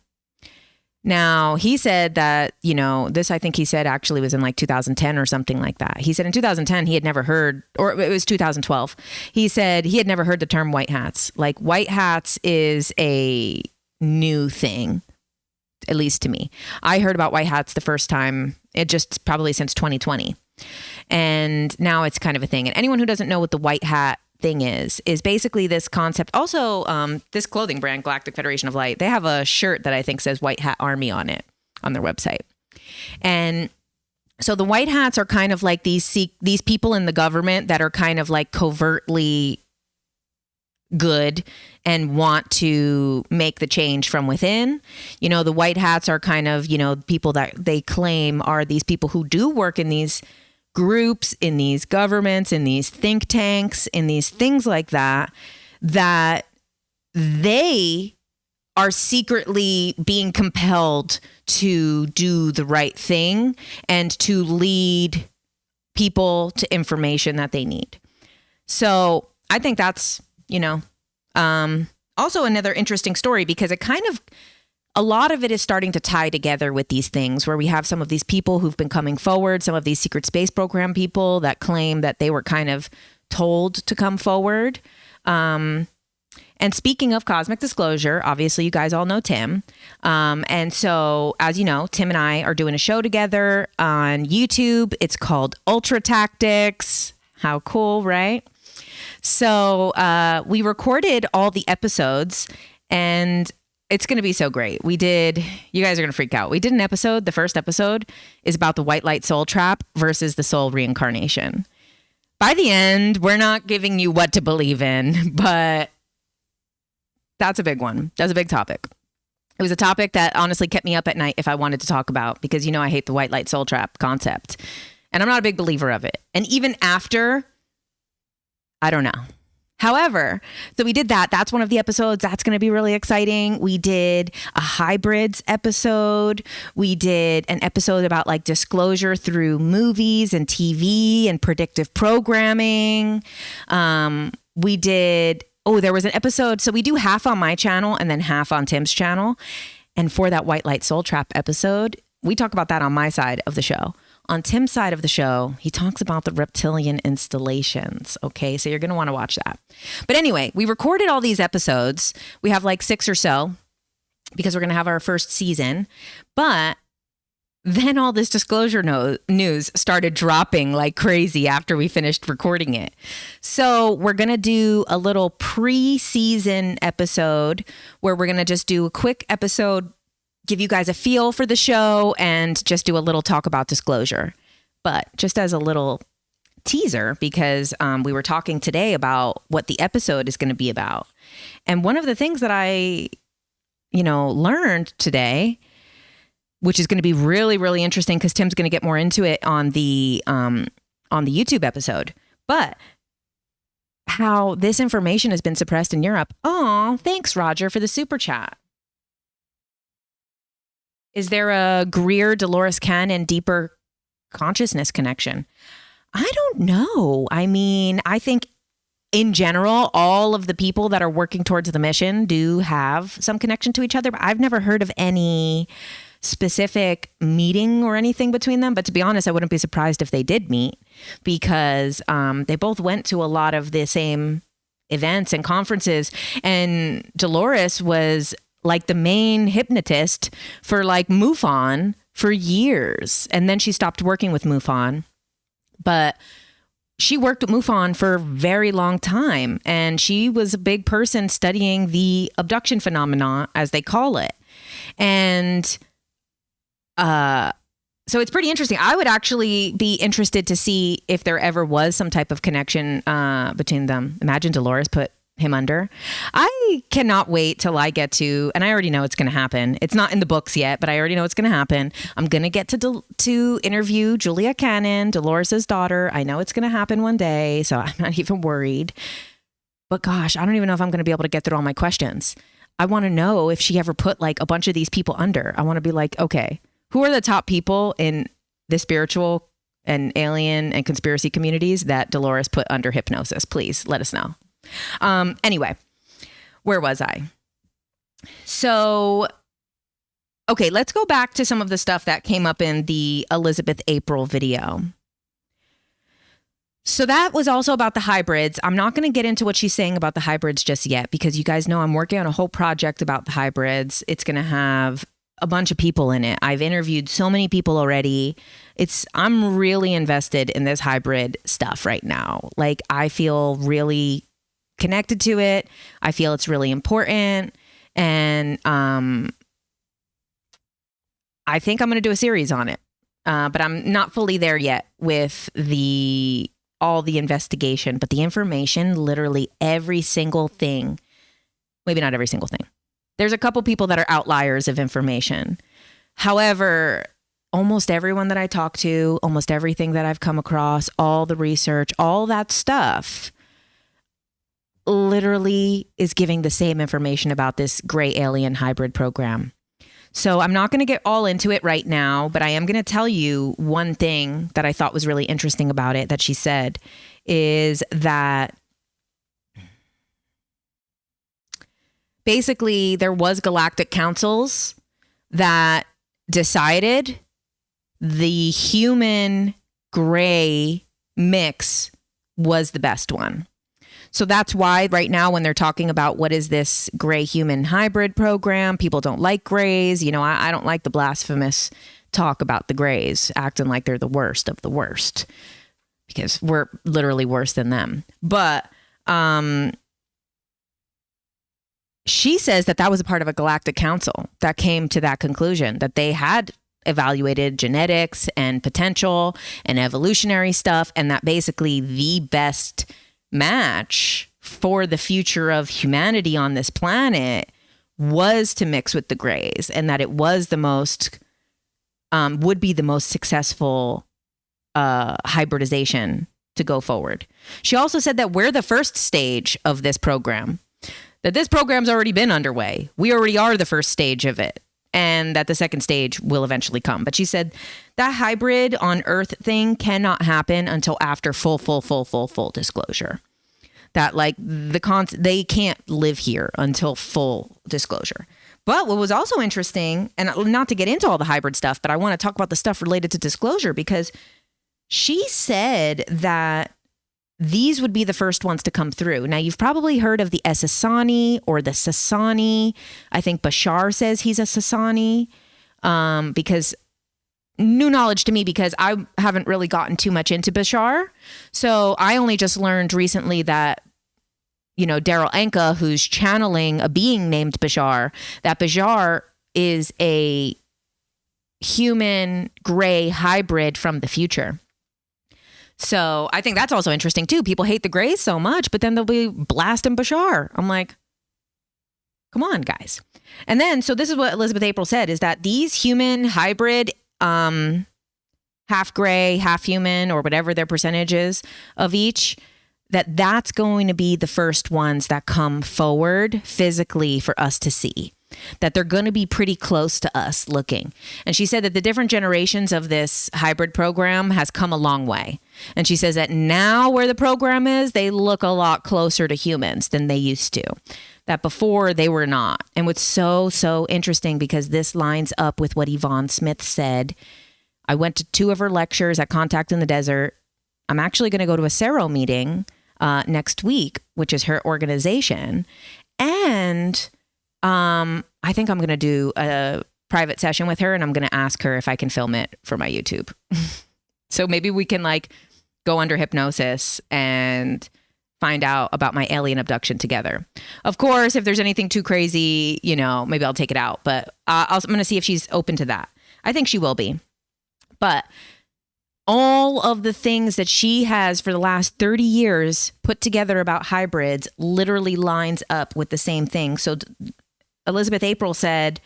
Now, he said that, this, I think he said actually was in like 2010 or something like that. He said in 2010, he had never heard, or it was 2012. He said he had never heard the term white hats. Like, white hats is a new thing, at least to me. I heard about white hats the first time, probably since 2020. And now it's kind of a thing. And anyone who doesn't know what the white hat thing is basically this concept. Also, this clothing brand, Galactic Federation of Light, they have a shirt that I think says White Hat Army on it. on their website. And so the white hats are kind of like these people in the government that are kind of like covertly good and want to make the change from within. You know, the white hats are kind of, you know, people that they claim are these people who do work in these groups, in these governments, in these think tanks, in these things like that, that they are secretly being compelled to do the right thing and to lead people to information that they need. So I think that's, you know, also another interesting story, because it kind of, a lot of it is starting to tie together with these things where we have some of these people who've been coming forward, some of these secret space program people that claim that they were kind of told to come forward. And speaking of cosmic disclosure, obviously you guys all know Tim. And so, as you know, Tim and I are doing a show together on YouTube. It's called Ultra Tactics. How cool, right? So we recorded all the episodes, and it's going to be so great. You guys are going to freak out. We did an episode. The first episode is about the white light soul trap versus the soul reincarnation. By the end, we're not giving you what to believe in, but that's a big one. That's a big topic. It was a topic that honestly kept me up at night if I wanted to talk about, because, you know, I hate the white light soul trap concept, and I'm not a big believer of it. And even after, I don't know. However, so we did that. That's one of the episodes. That's going to be really exciting. We did a hybrids episode. We did an episode about like disclosure through movies and TV and predictive programming. We did, there was an episode. So we do half on my channel and then half on Tim's channel. And for that white light soul trap episode, we talk about that on my side of the show. On Tim's side of the show, he talks about the reptilian installations. Okay, so you're going to want to watch that. But anyway, we recorded all these episodes. We have like 6 or so because we're going to have our first season. But then all this disclosure news started dropping like crazy after we finished recording it. So we're going to do a little pre-season episode where we're going to just do a quick episode, give you guys a feel for the show, and just do a little talk about disclosure. But just as a little teaser, because we were talking today about what the episode is going to be about. And one of the things that I, learned today, which is going to be really, really interesting because Tim's going to get more into it on the YouTube episode, but how this information has been suppressed in Europe. Oh, thanks, Roger, for the super chat. Is there a Greer, Dolores Cannon, deeper consciousness connection? I don't know. I mean, I think in general, all of the people that are working towards the mission do have some connection to each other, but I've never heard of any specific meeting or anything between them. But to be honest, I wouldn't be surprised if they did meet, because they both went to a lot of the same events and conferences. And Dolores was like the main hypnotist for like MUFON for years. And then she stopped working with MUFON, but she worked at MUFON for a very long time. And she was a big person studying the abduction phenomena, as they call it. And so it's pretty interesting. I would actually be interested to see if there ever was some type of connection between them. Imagine Dolores put him under. I cannot wait till I get to, and I already know it's going to happen. It's not in the books yet, but I already know it's going to happen. I'm going to get to interview Julia Cannon, Dolores's daughter. I know it's going to happen one day, so I'm not even worried. But gosh, I don't even know if I'm going to be able to get through all my questions. I want to know if she ever put like a bunch of these people under. I want to be like, okay, who are the top people in the spiritual and alien and conspiracy communities that Dolores put under hypnosis? Please let us know. Anyway, where was I? So, okay, let's go back to some of the stuff that came up in the Elizabeth April video. So that was also about the hybrids. I'm not going to get into what she's saying about the hybrids just yet, because you guys know I'm working on a whole project about the hybrids. It's going to have a bunch of people in it. I've interviewed so many people already. I'm really invested in this hybrid stuff right now. Like, I feel really connected to it. I feel it's really important. And I think I'm going to do a series on it. But I'm not fully there yet with all the investigation, but the information, literally every single thing, maybe not every single thing. There's a couple people that are outliers of information. However, almost everyone that I talk to, almost everything that I've come across, all the research, all that stuff literally is giving the same information about this gray alien hybrid program. So I'm not going to get all into it right now, but I am going to tell you one thing that I thought was really interesting about it that she said is that basically there was galactic councils that decided the human gray mix was the best one. So that's why right now when they're talking about what is this gray human hybrid program, people don't like grays. You know, I don't like the blasphemous talk about the grays acting like they're the worst of the worst because we're literally worse than them. But she says that was a part of a galactic council that came to that conclusion, that they had evaluated genetics and potential and evolutionary stuff, and that basically the best match for the future of humanity on this planet was to mix with the grays, and that it was the most would be the most successful hybridization to go forward. She also said that we're the first stage of this program, that this program's already been underway. We already are the first stage of it, and that the second stage will eventually come. But she said that hybrid on Earth thing cannot happen until after full disclosure. That like they can't live here until full disclosure. But what was also interesting, and not to get into all the hybrid stuff, but I want to talk about the stuff related to disclosure, because she said that these would be the first ones to come through. Now, you've probably heard of the Essassani or the Sassani. I think Bashar says he's a Sassani, because new knowledge to me, because I haven't really gotten too much into Bashar. So I only just learned recently that, you know, Daryl Anka, who's channeling a being named Bashar, that Bashar is a human gray hybrid from the future. So I think that's also interesting too. People hate the grays so much, but then they'll be blasting Bashar. I'm like, come on, guys. And then, so this is what Elizabeth April said, is that these human hybrid, half gray, half human, or whatever their percentage is of each, that's going to be the first ones that come forward physically for us to see, that they're going to be pretty close to us looking. And she said that the different generations of this hybrid program has come a long way. And she says that now where the program is, they look a lot closer to humans than they used to, that before they were not. And what's so interesting, because this lines up with what Yvonne Smith said. I went to 2 of her lectures at Contact in the Desert. I'm actually going to go to a Cero meeting next week, which is her organization. And I think I'm going to do a private session with her, and I'm going to ask her if I can film it for my YouTube. So maybe we can like go under hypnosis and find out about my alien abduction together. Of course, if there's anything too crazy, you know, maybe I'll take it out, but I'm going to see if she's open to that. I think she will be. But all of the things that she has for the last 30 years put together about hybrids literally lines up with the same thing. So Elizabeth April said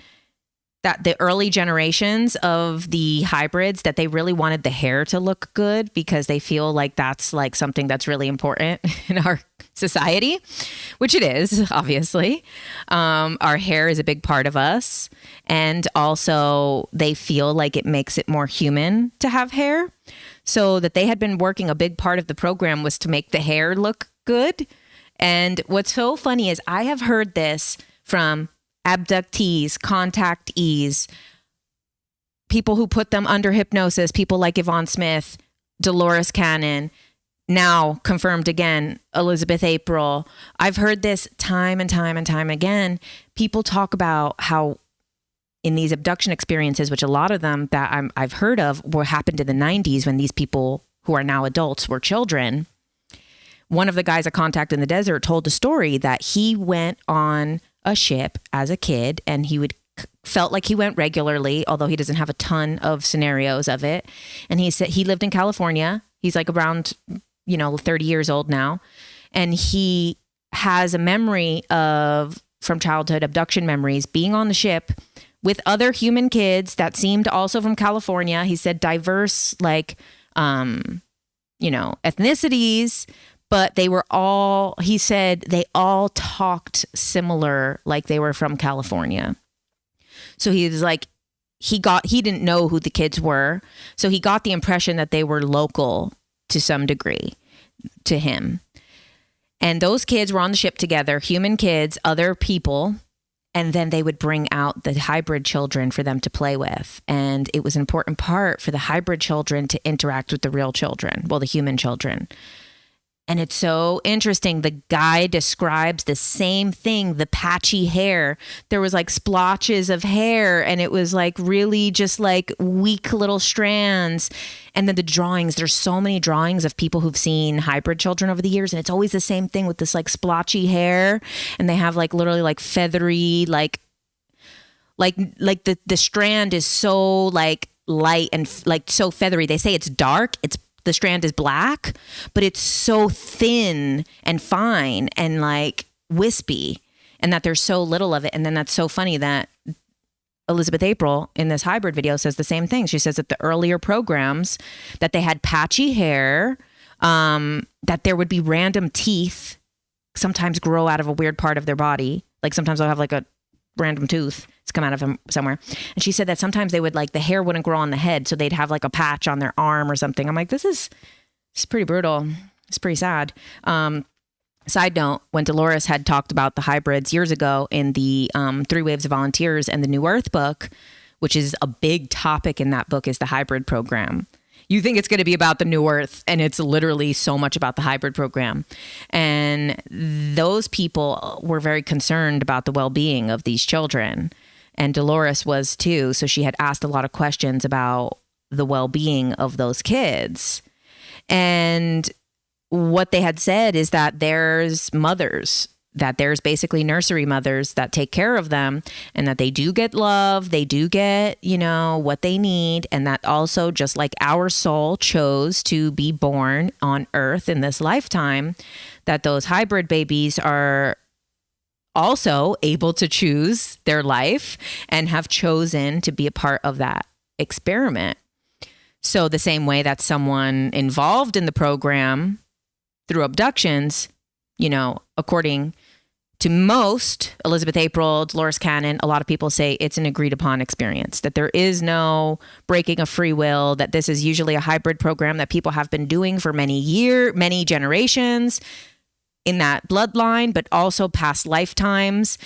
that the early generations of the hybrids, that they really wanted the hair to look good because they feel like that's like something that's really important in our society, which it is, obviously. Our hair is a big part of us. And also they feel like it makes it more human to have hair. So that they had been working, a big part of the program was to make the hair look good. And what's so funny is I have heard this from abductees, contactees, people who put them under hypnosis, people like Yvonne Smith, Dolores Cannon, now confirmed again, Elizabeth April. I've heard this time and time and time again. People talk about how in these abduction experiences, which a lot of them that I've heard of were happened in the 90s when these people who are now adults were children. One of the guys at Contact in the Desert told a story that he went on a ship as a kid, and he would felt like he went regularly, although he doesn't have a ton of scenarios of it. And he said he lived in California. He's like around, 30 years old now. And he has a memory from childhood abduction memories, being on the ship with other human kids that seemed also from California. He said diverse, ethnicities, but he said they all talked similar, like they were from California. So he was like, he didn't know who the kids were. So he got the impression that they were local to some degree to him. And those kids were on the ship together, human kids, other people. And then they would bring out the hybrid children for them to play with. And it was an important part for the hybrid children to interact with the real children, the human children. And it's so interesting. The guy describes the same thing, the patchy hair. There was like splotches of hair, and it was like really just like weak little strands. And then the drawings, there's so many drawings of people who've seen hybrid children over the years. And it's always the same thing with this like splotchy hair. And they have like literally like feathery, like the strand is so like light and like so feathery. They say it's dark. The strand is black, but it's so thin and fine and like wispy, and that there's so little of it. And then that's so funny that Elizabeth April in this hybrid video says the same thing. She says that the earlier programs that they had patchy hair, that there would be random teeth sometimes grow out of a weird part of their body. Like sometimes they'll have like a random tooth. It's come out of them somewhere. And she said that sometimes they would like, the hair wouldn't grow on the head. So they'd have like a patch on their arm or something. I'm like, this is pretty brutal. It's pretty sad. Side note, when Dolores had talked about the hybrids years ago in the 3 Waves of Volunteers and the New Earth book, which is a big topic in that book, is the hybrid program. You think it's going to be about the New Earth, and it's literally so much about the hybrid program. And those people were very concerned about the well-being of these children. And Dolores was too. So she had asked a lot of questions about the well-being of those kids. And what they had said is that there's basically nursery mothers that take care of them, and that they do get love. They do get, what they need. And that also, just like our soul chose to be born on Earth in this lifetime, that those hybrid babies are also able to choose their life and have chosen to be a part of that experiment. So the same way that someone involved in the program through abductions, according to most, Elizabeth April, Dolores Cannon, a lot of people say it's an agreed upon experience, that there is no breaking of free will, that this is usually a hybrid program that people have been doing for many generations in that bloodline, but also past lifetimes,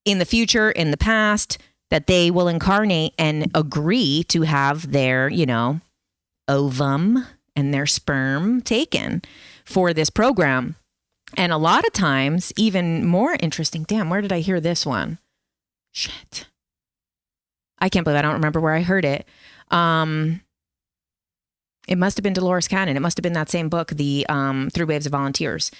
in the future, in the past, that they will incarnate and agree to have their, ovum and their sperm taken for this program. And a lot of times, even more interesting, damn, where did I hear this one? Shit. I can't believe I don't remember where I heard it. It must have been Dolores Cannon. It must have been that same book, the 3 Waves of Volunteers,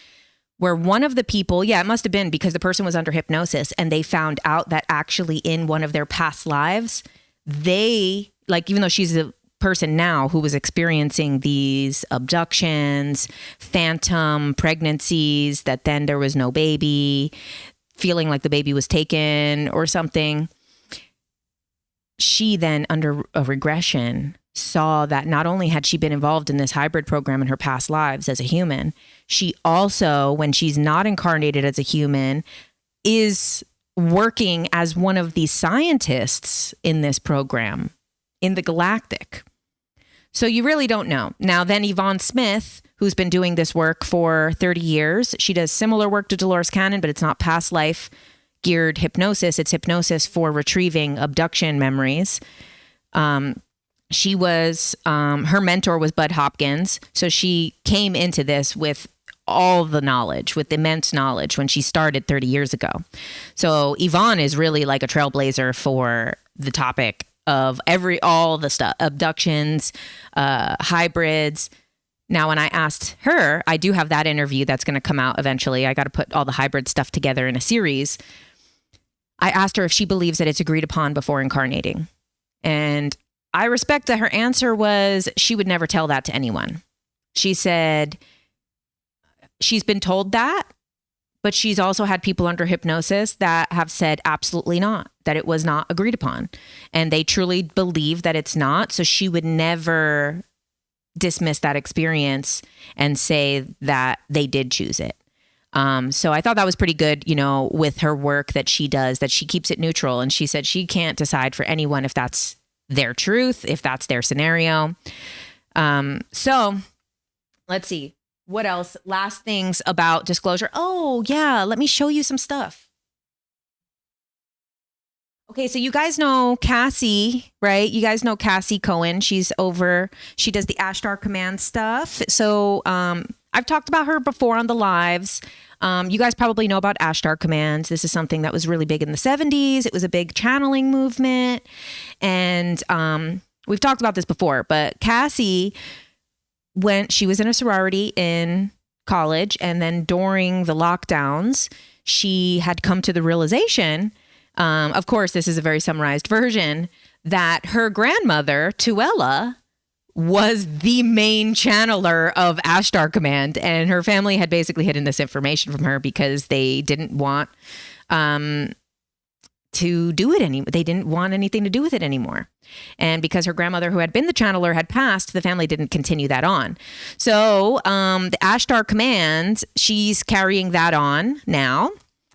where one of the people, it must have been because the person was under hypnosis, and they found out that actually in one of their past lives, they, like, even though she's a person now who was experiencing these abductions, phantom pregnancies, that then there was no baby, feeling like the baby was taken or something. She then, under a regression, saw that not only had she been involved in this hybrid program in her past lives as a human, she also, when she's not incarnated as a human, is working as one of the scientists in this program, in the galactic. So you really don't know. Now then, Yvonne Smith, who's been doing this work for 30 years, she does similar work to Dolores Cannon, but it's not past life geared hypnosis. It's hypnosis for retrieving abduction memories. She was, her mentor was Bud Hopkins. So she came into this with all the knowledge, with immense knowledge when she started 30 years ago. So Yvonne is really like a trailblazer for the topic of all the stuff, abductions, hybrids. Now, when I asked her, I do have that interview that's going to come out eventually. I got to put all the hybrid stuff together in a series. I asked her if she believes that it's agreed upon before incarnating. And I respect that her answer was she would never tell that to anyone. She said she's been told that, but she's also had people under hypnosis that have said absolutely not, that it was not agreed upon. And they truly believe that it's not. So she would never dismiss that experience and say that they did choose it. So I thought that was pretty good, you know, with her work that she does, that she keeps it neutral. And she said she can't decide for anyone if that's their truth, if that's their scenario. So let's see. What else? Last things about disclosure. Oh, yeah. Let me show you some stuff. Okay, so you guys know Cassie, right? You guys know Cassie Cohen. She does the Ashtar Command stuff. So I've talked about her before on the lives. You guys probably know about Ashtar Commands. This is something that was really big in the 70s. It was a big channeling movement. And we've talked about this before, but Cassie, when she was in a sorority in college, and then during the lockdowns, she had come to the realization, of course, this is a very summarized version, that her grandmother, Tuella, was the main channeler of Ashtar Command, and her family had basically hidden this information from her because they didn't want to do it anymore. They didn't want anything to do with it anymore. And because her grandmother, who had been the channeler, had passed, the family didn't continue that on. So the Ashtar Command, she's carrying that on now.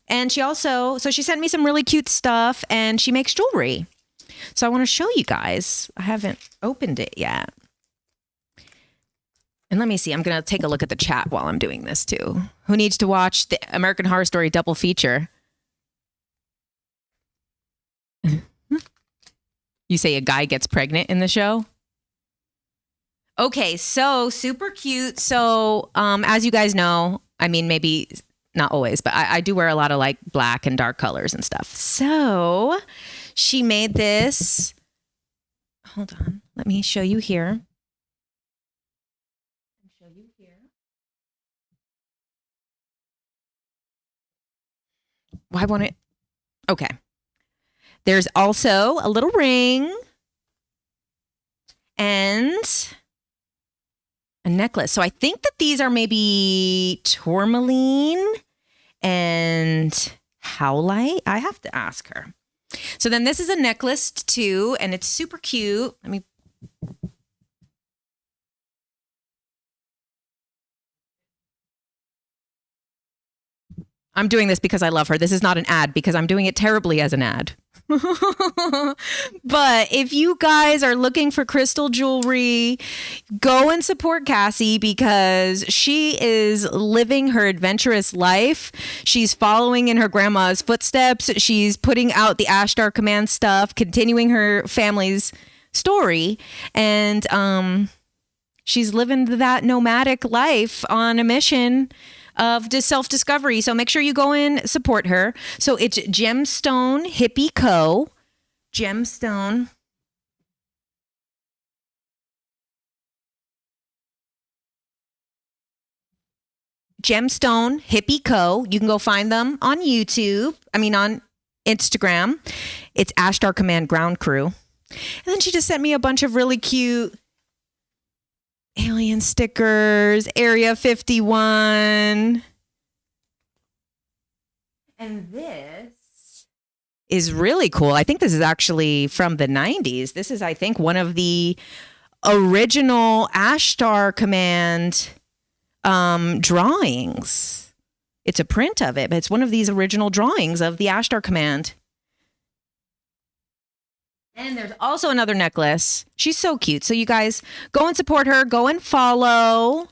And she sent me some really cute stuff, and she makes jewelry. So I want to show you guys. I haven't opened it yet. And let me see. I'm going to take a look at the chat while I'm doing this too. Who needs to watch the American Horror Story double feature? You say a guy gets pregnant in the show? Okay, so super cute. So as you guys know, I mean, maybe not always, but I do wear a lot of like black and dark colors and stuff. So she made this. Hold on. Let me show you here. Why won't it? Okay. There's also a little ring and a necklace. So I think that these are maybe tourmaline and howlite. I have to ask her. So then this is a necklace too, and it's super cute. I'm doing this because I love her. This is not an ad because I'm doing it terribly as an ad. But if you guys are looking for crystal jewelry, go and support Cassie because she is living her adventurous life. She's following in her grandma's footsteps. She's putting out the Ashtar Command stuff, continuing her family's story. And she's living that nomadic life on a mission of self-discovery. So make sure you go and support her. So it's Gemstone Hippie Co. Gemstone Hippie Co. You can go find them on YouTube. On Instagram. It's Ashtar Command Ground Crew. And then she just sent me a bunch of really cute alien stickers, Area 51. And this is really cool. I think this is actually from the 90s. This is, I think, one of the original Ashtar Command drawings. It's a print of it, but it's one of these original drawings of the Ashtar Command. And there's also another necklace. She's so cute. So you guys go and support her. Go and follow.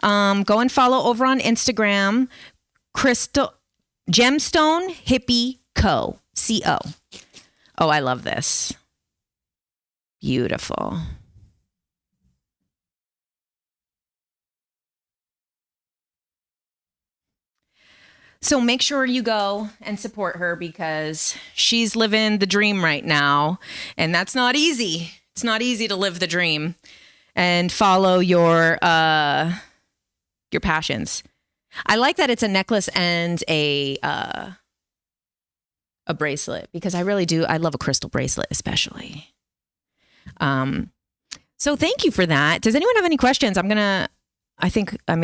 Go and follow over on Instagram. Gemstone Hippie Co. CO. Oh, I love this. Beautiful. So make sure you go and support her because she's living the dream right now. And that's not easy. It's not easy to live the dream and follow your passions. I like that it's a necklace and a a bracelet because I really do. I love a crystal bracelet, especially. So thank you for that. Does anyone have any questions? I mean,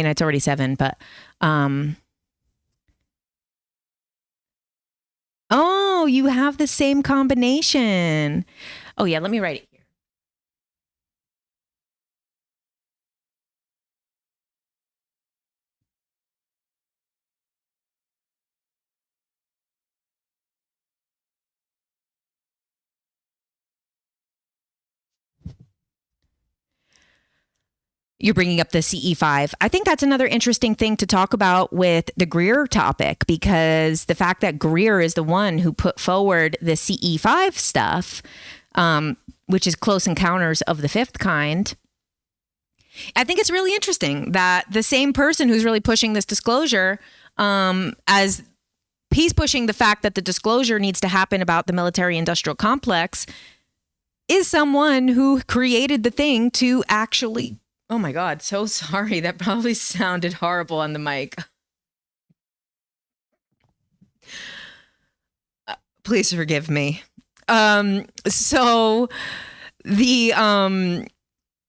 it's already 7, but, oh, you have the same combination. Oh yeah. Let me write it here. You're bringing up the CE5. I think that's another interesting thing to talk about with the Greer topic, because the fact that Greer is the one who put forward the CE5 stuff, which is Close Encounters of the Fifth Kind. I think it's really interesting that the same person who's really pushing this disclosure, as he's pushing the fact that the disclosure needs to happen about the military-industrial complex, is someone who created the thing to actually... Oh my God, so sorry. That probably sounded horrible on the mic. Please forgive me. So the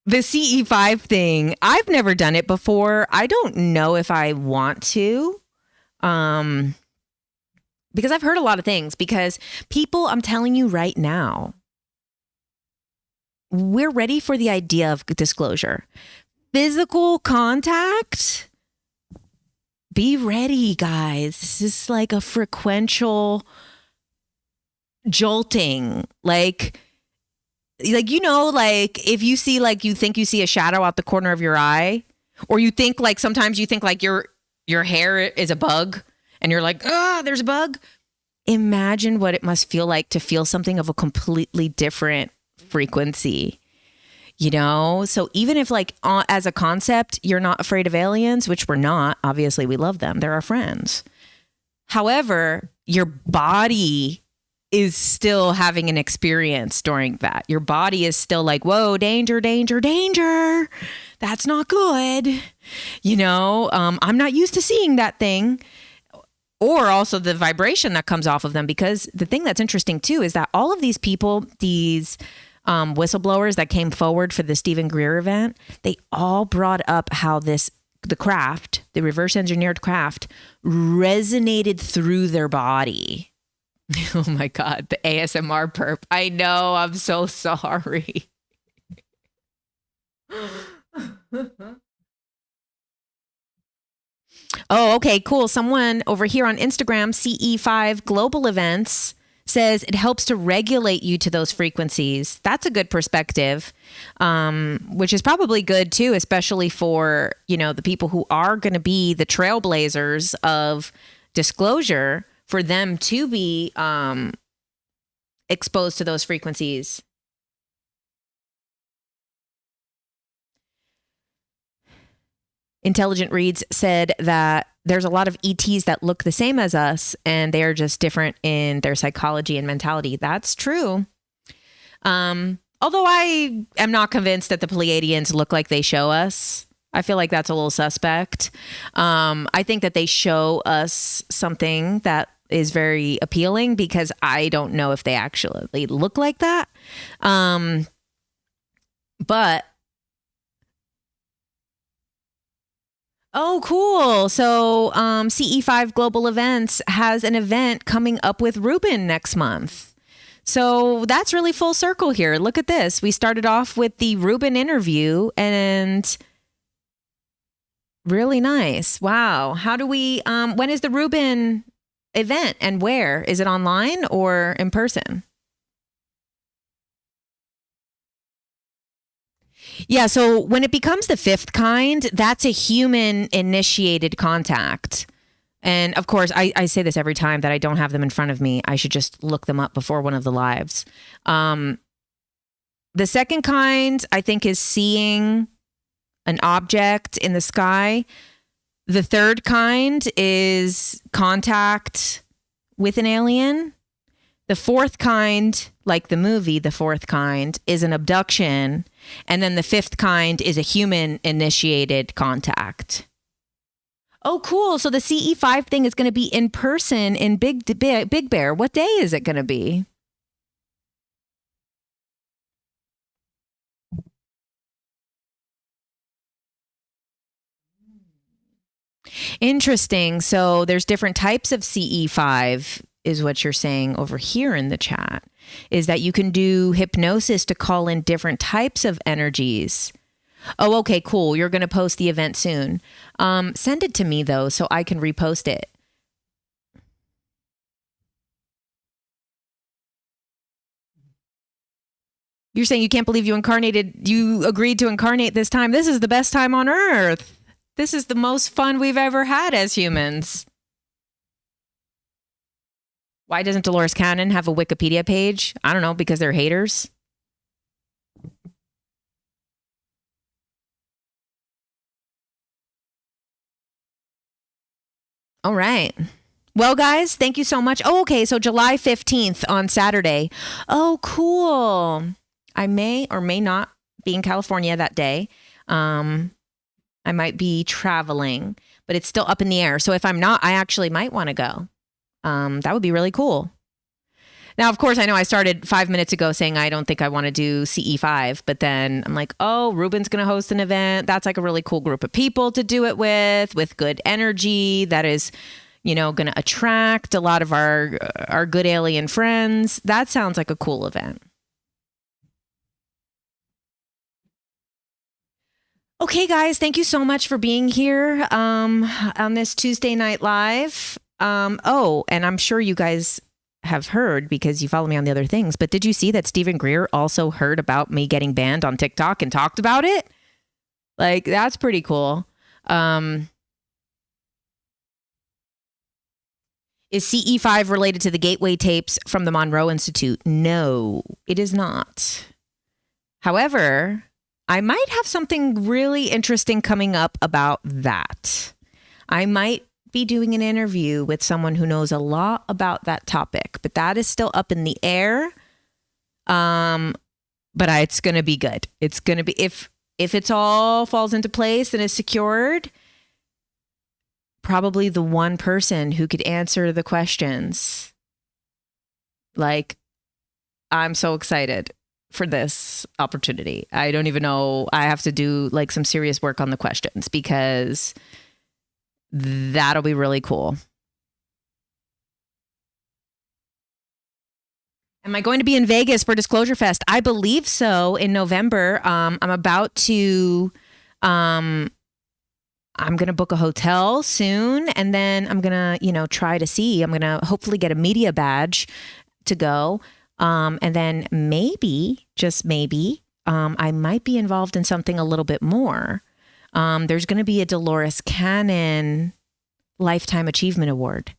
CE5 thing, I've never done it before. I don't know if I want to. Because I've heard a lot of things, because people, I'm telling you right now, we're ready for the idea of disclosure. Physical contact. Be ready, guys. This is like a frequential jolting. Like, if you see, you think you see a shadow out the corner of your eye, or you think sometimes you think your hair is a bug and you're like, there's a bug. Imagine what it must feel like to feel something of a completely different frequency, so even if as a concept you're not afraid of aliens, which we're not, obviously we love them, they're our friends, however, your body is still having an experience during that. Your body is still like, whoa, danger, danger, danger, that's not good. I'm not used to seeing that thing. Or also the vibration that comes off of them, because the thing that's interesting too is that all of these people, these whistleblowers that came forward for the Stephen Greer event, they all brought up how the craft, the reverse engineered craft, resonated through their body. Oh my God, the ASMR perp. I know, I'm so sorry. Oh, okay, cool. Someone over here on Instagram, CE5 Global Events, says it helps to regulate you to those frequencies. That's a good perspective, which is probably good too, especially for, the people who are going to be the trailblazers of disclosure, for them to be exposed to those frequencies. Intelligent Reads said that there's a lot of ETs that look the same as us, and they are just different in their psychology and mentality. That's true. Although I am not convinced that the Pleiadians look like they show us. I feel like that's a little suspect. I think that they show us something that is very appealing, because I don't know if they actually look like that. But oh, cool. So CE5 Global Events has an event coming up with Ruben next month. So that's really full circle here. Look at this. We started off with the Ruben interview, and really nice. Wow. How do we, when is the Ruben event and where? Is it online or in person? Yeah, so when it becomes the fifth kind, that's a human initiated contact. And of course, I say this every time that I don't have them in front of me. I should just look them up before one of the lives. The second kind, I think, is seeing an object in the sky. The third kind is contact with an alien. The fourth kind, like the movie, The Fourth Kind, is an abduction. And then the fifth kind is a human-initiated contact. Oh, cool. So the CE5 thing is going to be in person in Big Bear. What day is it going to be? Interesting. So there's different types of CE5 is what you're saying over here in the chat, is that you can do hypnosis to call in different types of energies. Oh, okay, cool. You're going to post the event soon. Send it to me though, so I can repost it. You're saying you can't believe you agreed to incarnate this time. This is the best time on earth. This is the most fun we've ever had as humans. Why doesn't Dolores Cannon have a Wikipedia page? I don't know, because they're haters. All right. Well, guys, thank you so much. Oh, okay. So July 15th on Saturday. Oh, cool. I may or may not be in California that day. I might be traveling, but it's still up in the air. So if I'm not, I actually might want to go. That would be really cool. Now, of course, I know I started 5 minutes ago saying I don't think I want to do CE5, but then I'm like, oh, Ruben's going to host an event. That's like a really cool group of people to do it with good energy that is, going to attract a lot of our good alien friends. That sounds like a cool event. Okay, guys, thank you so much for being here on this Tuesday Night Live. Oh, and I'm sure you guys have heard because you follow me on the other things, but did you see that Stephen Greer also heard about me getting banned on TikTok and talked about it? Like, that's pretty cool. Is CE5 related to the Gateway tapes from the Monroe Institute? No, it is not. However, I might have something really interesting coming up about that. I might be doing an interview with someone who knows a lot about that topic, but that is still up in the air. But it's going to be good. It's going to be, if it's all falls into place and is secured, probably the one person who could answer the questions. Like, I'm so excited for this opportunity. I don't even know. I have to do like some serious work on the questions because that'll be really cool. Am I going to be in Vegas for Disclosure Fest? I believe so in November. I'm about to, I'm going to book a hotel soon. And then I'm going to, try to see, I'm going to hopefully get a media badge to go. And then maybe, just maybe, I might be involved in something a little bit more. There's going to be a Dolores Cannon Lifetime Achievement Award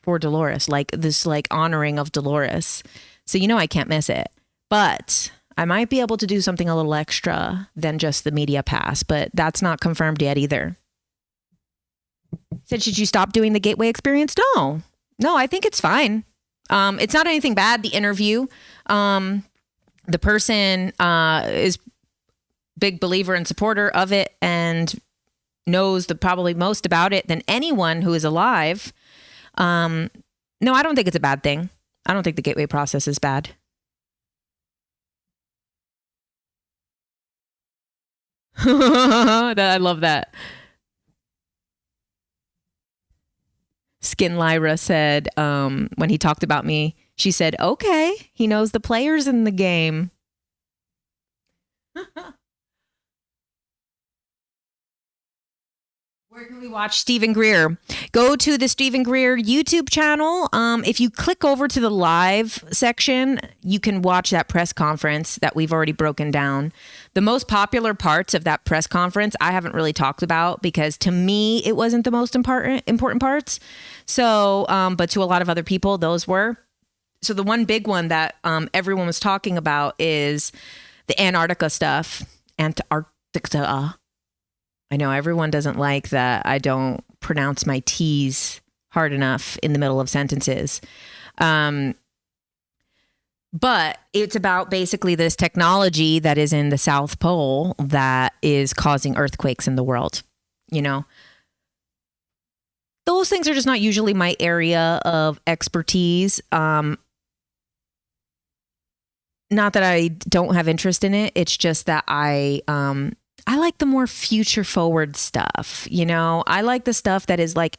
for Dolores, like this, like honoring of Dolores. So, I can't miss it, but I might be able to do something a little extra than just the media pass, but that's not confirmed yet either. Said, should you stop doing the Gateway experience? No, I think it's fine. It's not anything bad. The interview, the person is big believer and supporter of it and knows probably most about it than anyone who is alive. No, I don't think it's a bad thing. I don't think the Gateway process is bad. I love that. Skin Lyra said, when he talked about me, she said, okay, he knows the players in the game. Where can we watch Stephen Greer? Go to the Stephen Greer YouTube channel. If you click over to the live section, you can watch that press conference that we've already broken down. The most popular parts of that press conference, I haven't really talked about because to me, it wasn't the most important parts. So, but to a lot of other people, those were. So the one big one that everyone was talking about is the Antarctica stuff. Antarctica. I know everyone doesn't like that I don't pronounce my T's hard enough in the middle of sentences. But it's about basically this technology that is in the South Pole that is causing earthquakes in the world, those things are just not usually my area of expertise. Not that I don't have interest in it. It's just that I like the more future forward stuff. You know, I like the stuff that is like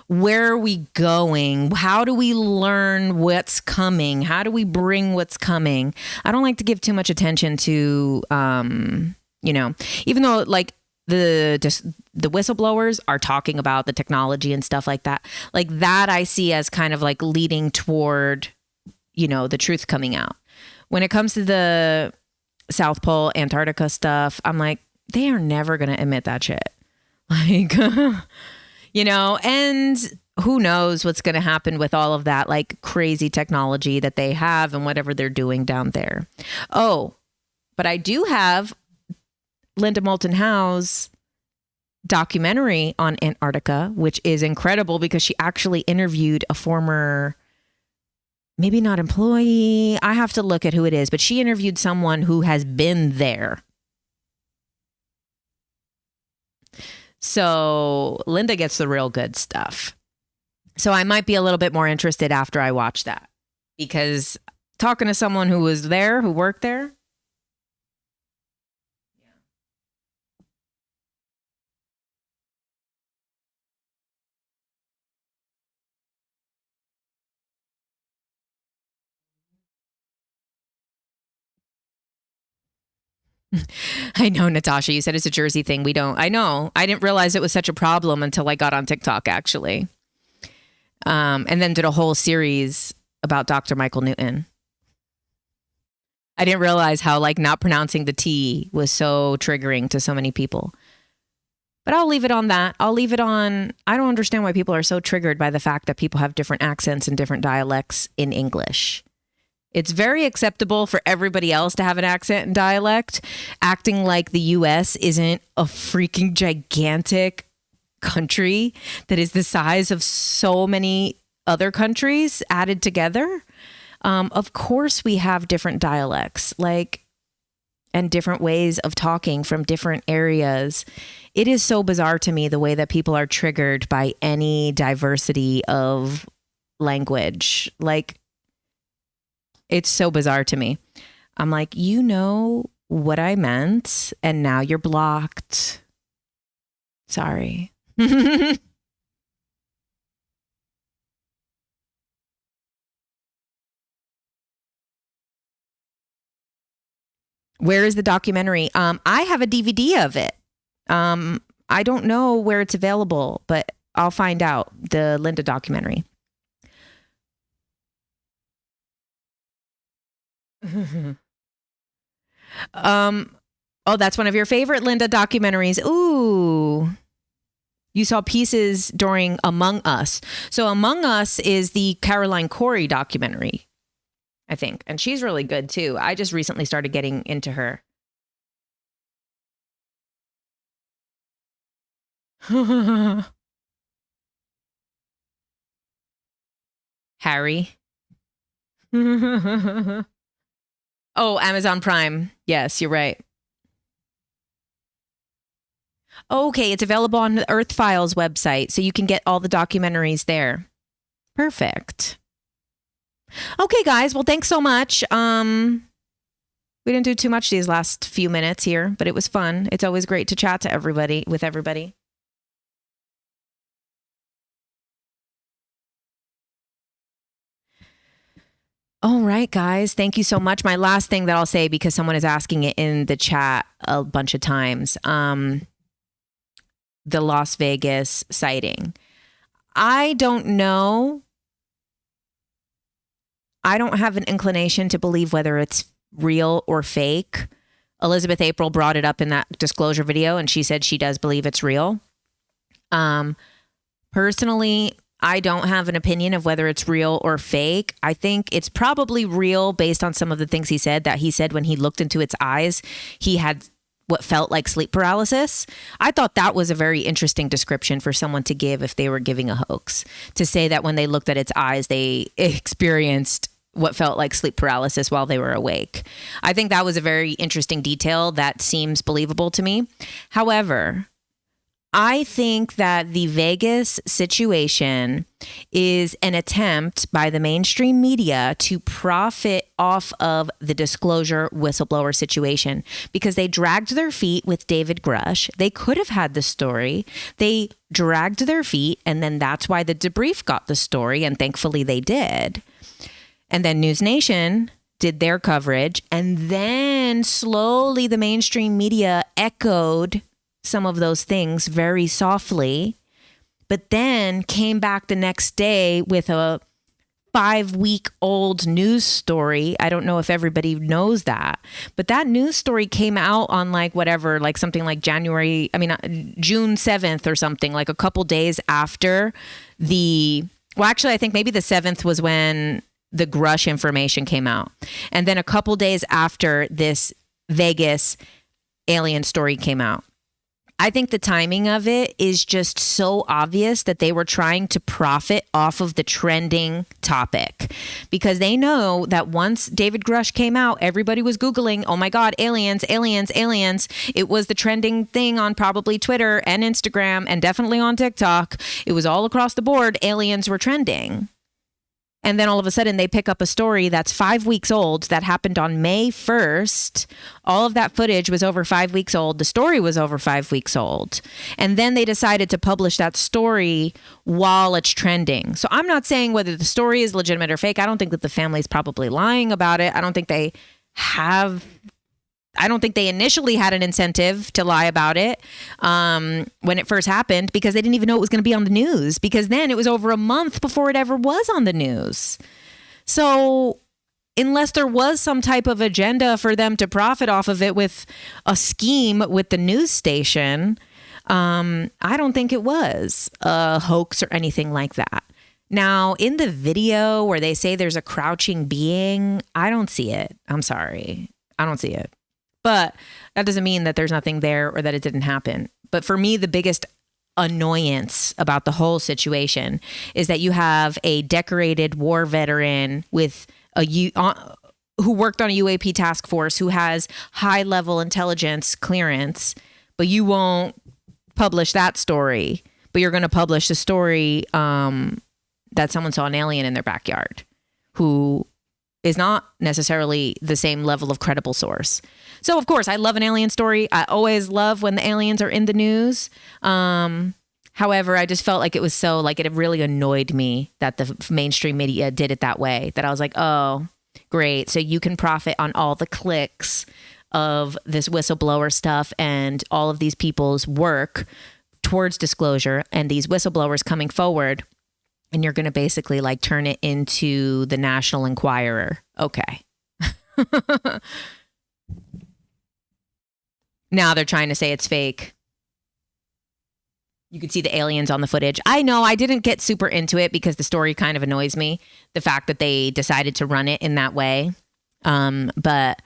where are we going? How do we learn what's coming? How do we bring what's coming? I don't like to give too much attention to, you know, even though like the whistleblowers are talking about the technology and stuff like that I see as kind of like leading toward, you know, the truth coming out. When it comes to the South Pole, Antarctica stuff, I'm like, they are never going to admit that shit. Like, you know, and who knows what's going to happen with all of that, like crazy technology that they have and whatever they're doing down there. Oh, but I do have Linda Moulton Howe's documentary on Antarctica, which is incredible because she actually interviewed a former, maybe not employee, I have to look at who it is, but she interviewed someone who has been there. So Linda gets the real good stuff. So I might be a little bit more interested after I watch that, because talking to someone who was there, who worked there. I know, Natasha, you said it's a Jersey thing. I know. I didn't realize it was such a problem until I got on TikTok, actually. And then did a whole series about Dr. Michael Newton. I didn't realize how like not pronouncing the T was so triggering to so many people. But I'll leave it on that. I don't understand why people are so triggered by the fact that people have different accents and different dialects in English. It's very acceptable for everybody else to have an accent and dialect, acting like the US isn't a freaking gigantic country that is the size of so many other countries added together. Of course, we have different dialects, and different ways of talking from different areas. It is so bizarre to me the way that people are triggered by any diversity of language. It's so bizarre to me. I'm like, you know what I meant, and now you're blocked. Sorry. Where is the documentary? I have a DVD of it. I don't know where it's available, but I'll find out. The Linda documentary. Oh, that's one of your favorite Linda documentaries. Ooh. You saw pieces during Among Us. So Among Us is the Caroline Corey documentary, I think. And she's really good too. I just recently started getting into her. Harry. Oh, Amazon Prime. Yes, you're right. Okay, it's available on the Earth Files website, so you can get all the documentaries there. Perfect. Okay, guys. Well, thanks so much. We didn't do too much these last few minutes here, but it was fun. It's always great to chat to everybody. All right, guys. Thank you so much. My last thing that I'll say, because someone is asking it in the chat a bunch of times, the Las Vegas sighting. I don't know. I don't have an inclination to believe whether it's real or fake. Elizabeth April brought it up in that disclosure video, and she said she does believe it's real. Personally, I don't have an opinion of whether it's real or fake. I think it's probably real based on some of the things he said, that he said when he looked into its eyes, he had what felt like sleep paralysis. I thought that was a very interesting description for someone to give if they were giving a hoax, to say that when they looked at its eyes, they experienced what felt like sleep paralysis while they were awake. I think that was a very interesting detail that seems believable to me. However, I think that the Vegas situation is an attempt by the mainstream media to profit off of the disclosure whistleblower situation because they dragged their feet with David Grush. They could have had the story. They dragged their feet, and then that's why the debrief got the story, and thankfully they did. And then News Nation did their coverage, and then slowly the mainstream media echoed some of those things very softly, but then came back the next day with a 5-week-old news story. I don't know if everybody knows that, but that news story came out on something like June 7th or something, like a couple days after actually, I think maybe the 7th was when the Grush information came out. And then a couple days after this Vegas alien story came out. I think the timing of it is just so obvious that they were trying to profit off of the trending topic because they know that once David Grush came out, everybody was Googling, oh my God, aliens, aliens, aliens. It was the trending thing on probably Twitter and Instagram and definitely on TikTok. It was all across the board. Aliens were trending. And then all of a sudden they pick up a story that's 5 weeks old that happened on May 1st. All of that footage was over 5 weeks old. The story was over 5 weeks old. And then they decided to publish that story while it's trending. So I'm not saying whether the story is legitimate or fake. I don't think that the family's probably lying about it. I don't think they initially had an incentive to lie about it when it first happened because they didn't even know it was going to be on the news because then it was over a month before it ever was on the news. So unless there was some type of agenda for them to profit off of it with a scheme with the news station, I don't think it was a hoax or anything like that. Now, in the video where they say there's a crouching being, I don't see it. I'm sorry. I don't see it. But that doesn't mean that there's nothing there or that it didn't happen. But for me, the biggest annoyance about the whole situation is that you have a decorated war veteran with who worked on a UAP task force who has high level intelligence clearance, but you won't publish that story. But you're going to publish the story that someone saw an alien in their backyard who is not necessarily the same level of credible source. So, of course, I love an alien story. I always love when the aliens are in the news. However, I just felt like it was it really annoyed me that the mainstream media did it that way, that I was like, oh, great. So you can profit on all the clicks of this whistleblower stuff and all of these people's work towards disclosure and these whistleblowers coming forward. And you're going to basically turn it into the National Enquirer. Okay. Now they're trying to say it's fake. You could see the aliens on the footage. I know I didn't get super into it because the story kind of annoys me. The fact that they decided to run it in that way. But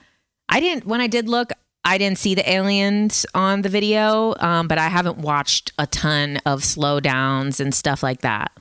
when I did look, I didn't see the aliens on the video. But I haven't watched a ton of slowdowns and stuff like that.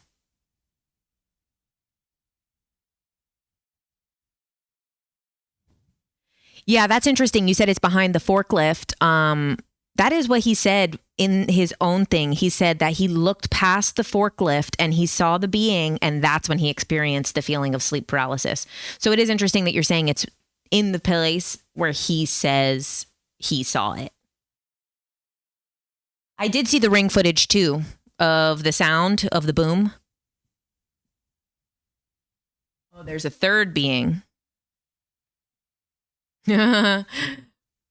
Yeah, that's interesting. You said it's behind the forklift. That is what he said in his own thing. He said that he looked past the forklift and he saw the being, and that's when he experienced the feeling of sleep paralysis. So it is interesting that you're saying it's in the place where he says he saw it. I did see the ring footage too of the sound of the boom. Oh, there's a third being.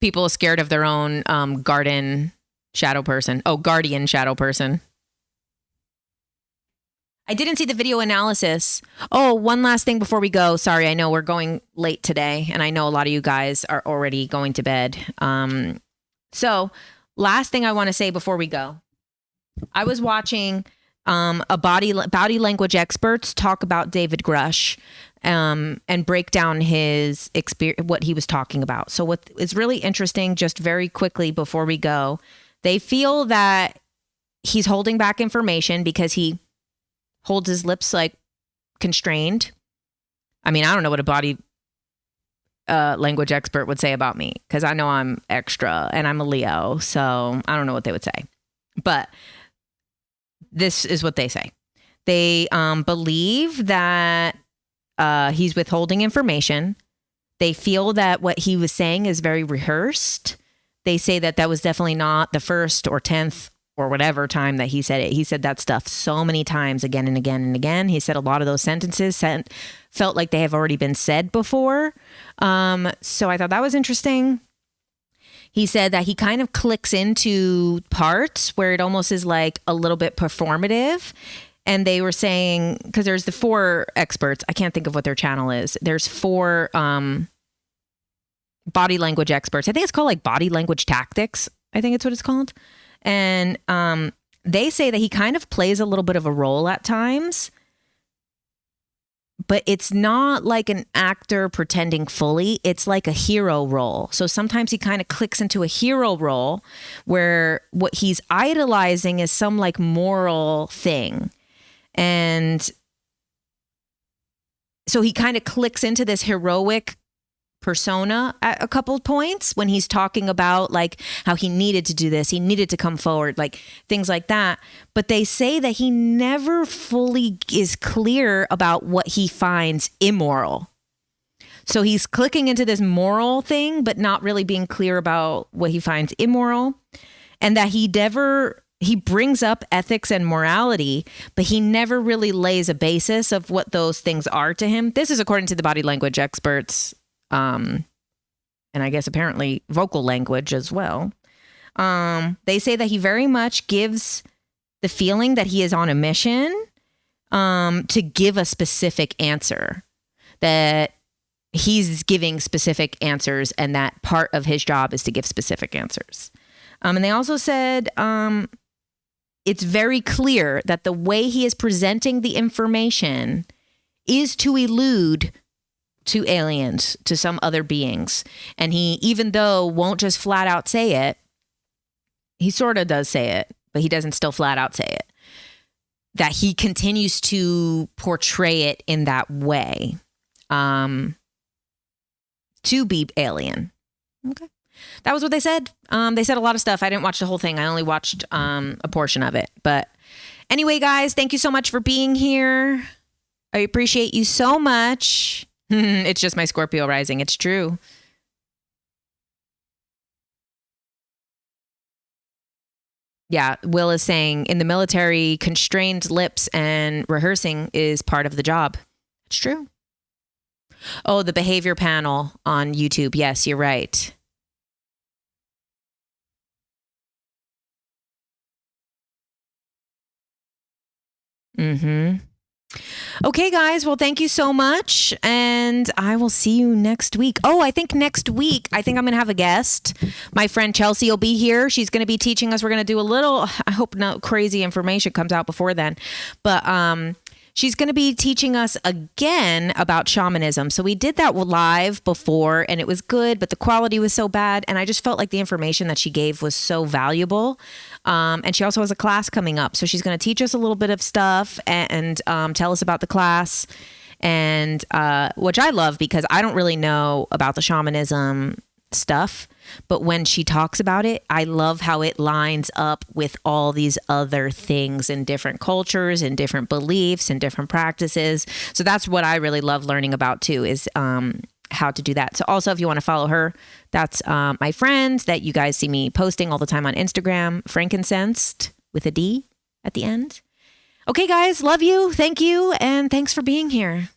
People are scared of their own guardian shadow person. I didn't see the video analysis. Oh, one last thing before we go. Sorry, I know we're going late today, and I know a lot of you guys are already going to bed. So last thing I want to say before we go. I was watching a body language experts talk about David Grush and break down his experience, what he was talking about. So what is really interesting, just very quickly before we go, they feel that he's holding back information because he holds his lips constrained. I mean, I don't know what a body language expert would say about me because I know I'm extra and I'm a Leo. So I don't know what they would say. But this is what they say. They believe that he's withholding information. They feel that what he was saying is very rehearsed. They say that that was definitely not the first or 10th or whatever time that he said it. He said that stuff so many times again and again and again. He said a lot of those sentences felt like they have already been said before. So I thought that was interesting. He said that he kind of clicks into parts where it almost is like a little bit performative. And they were saying, because there's the 4 experts, I can't think of what their channel is. There's 4 body language experts. I think it's called like body language tactics. I think it's what it's called. And they say that he kind of plays a little bit of a role at times, but it's not like an actor pretending fully. It's like a hero role. So sometimes he kind of clicks into a hero role where what he's idolizing is some like moral thing. And so he kind of clicks into this heroic persona at a couple of points when he's talking about like how he needed to do this, he needed to come forward, like things like that. But they say that he never fully is clear about what he finds immoral. So he's clicking into this moral thing, but not really being clear about what he finds immoral. And that he brings up ethics and morality, but he never really lays a basis of what those things are to him. This is according to the body language experts. And I guess apparently vocal language as well. They say that he very much gives the feeling that he is on a mission to give a specific answer, that he's giving specific answers and that part of his job is to give specific answers. And they also said it's very clear that the way he is presenting the information is to elude to aliens, to some other beings. And he, even though won't just flat out say it, he sort of does say it, but he doesn't still flat out say it. That he continues to portray it in that way, to be alien. Okay. That was what they said. They said a lot of stuff. I didn't watch the whole thing. I only watched a portion of it. But anyway, guys, thank you so much for being here. I appreciate you so much. It's just my Scorpio rising. It's true. Yeah, Will is saying in the military, constrained lips and rehearsing is part of the job. It's true. Oh, the behavior panel on YouTube. Yes, you're right. Mm-hmm. Okay, guys. Well, thank you so much. And I will see you next week. Oh, I think next week, I'm going to have a guest. My friend Chelsea will be here. She's going to be teaching us. We're going to do a little, I hope no crazy information comes out before then. But she's going to be teaching us again about shamanism. So we did that live before and it was good, but the quality was so bad. And I just felt like the information that she gave was so valuable. And she also has a class coming up. So she's going to teach us a little bit of stuff and tell us about the class. And which I love because I don't really know about the shamanism stuff. But when she talks about it, I love how it lines up with all these other things in different cultures and different beliefs and different practices. So that's what I really love learning about too, is how to do that. So also, if you want to follow her, that's my friend that you guys see me posting all the time on Instagram, Frankincensed with a D at the end. Okay, guys, love you. Thank you. And thanks for being here.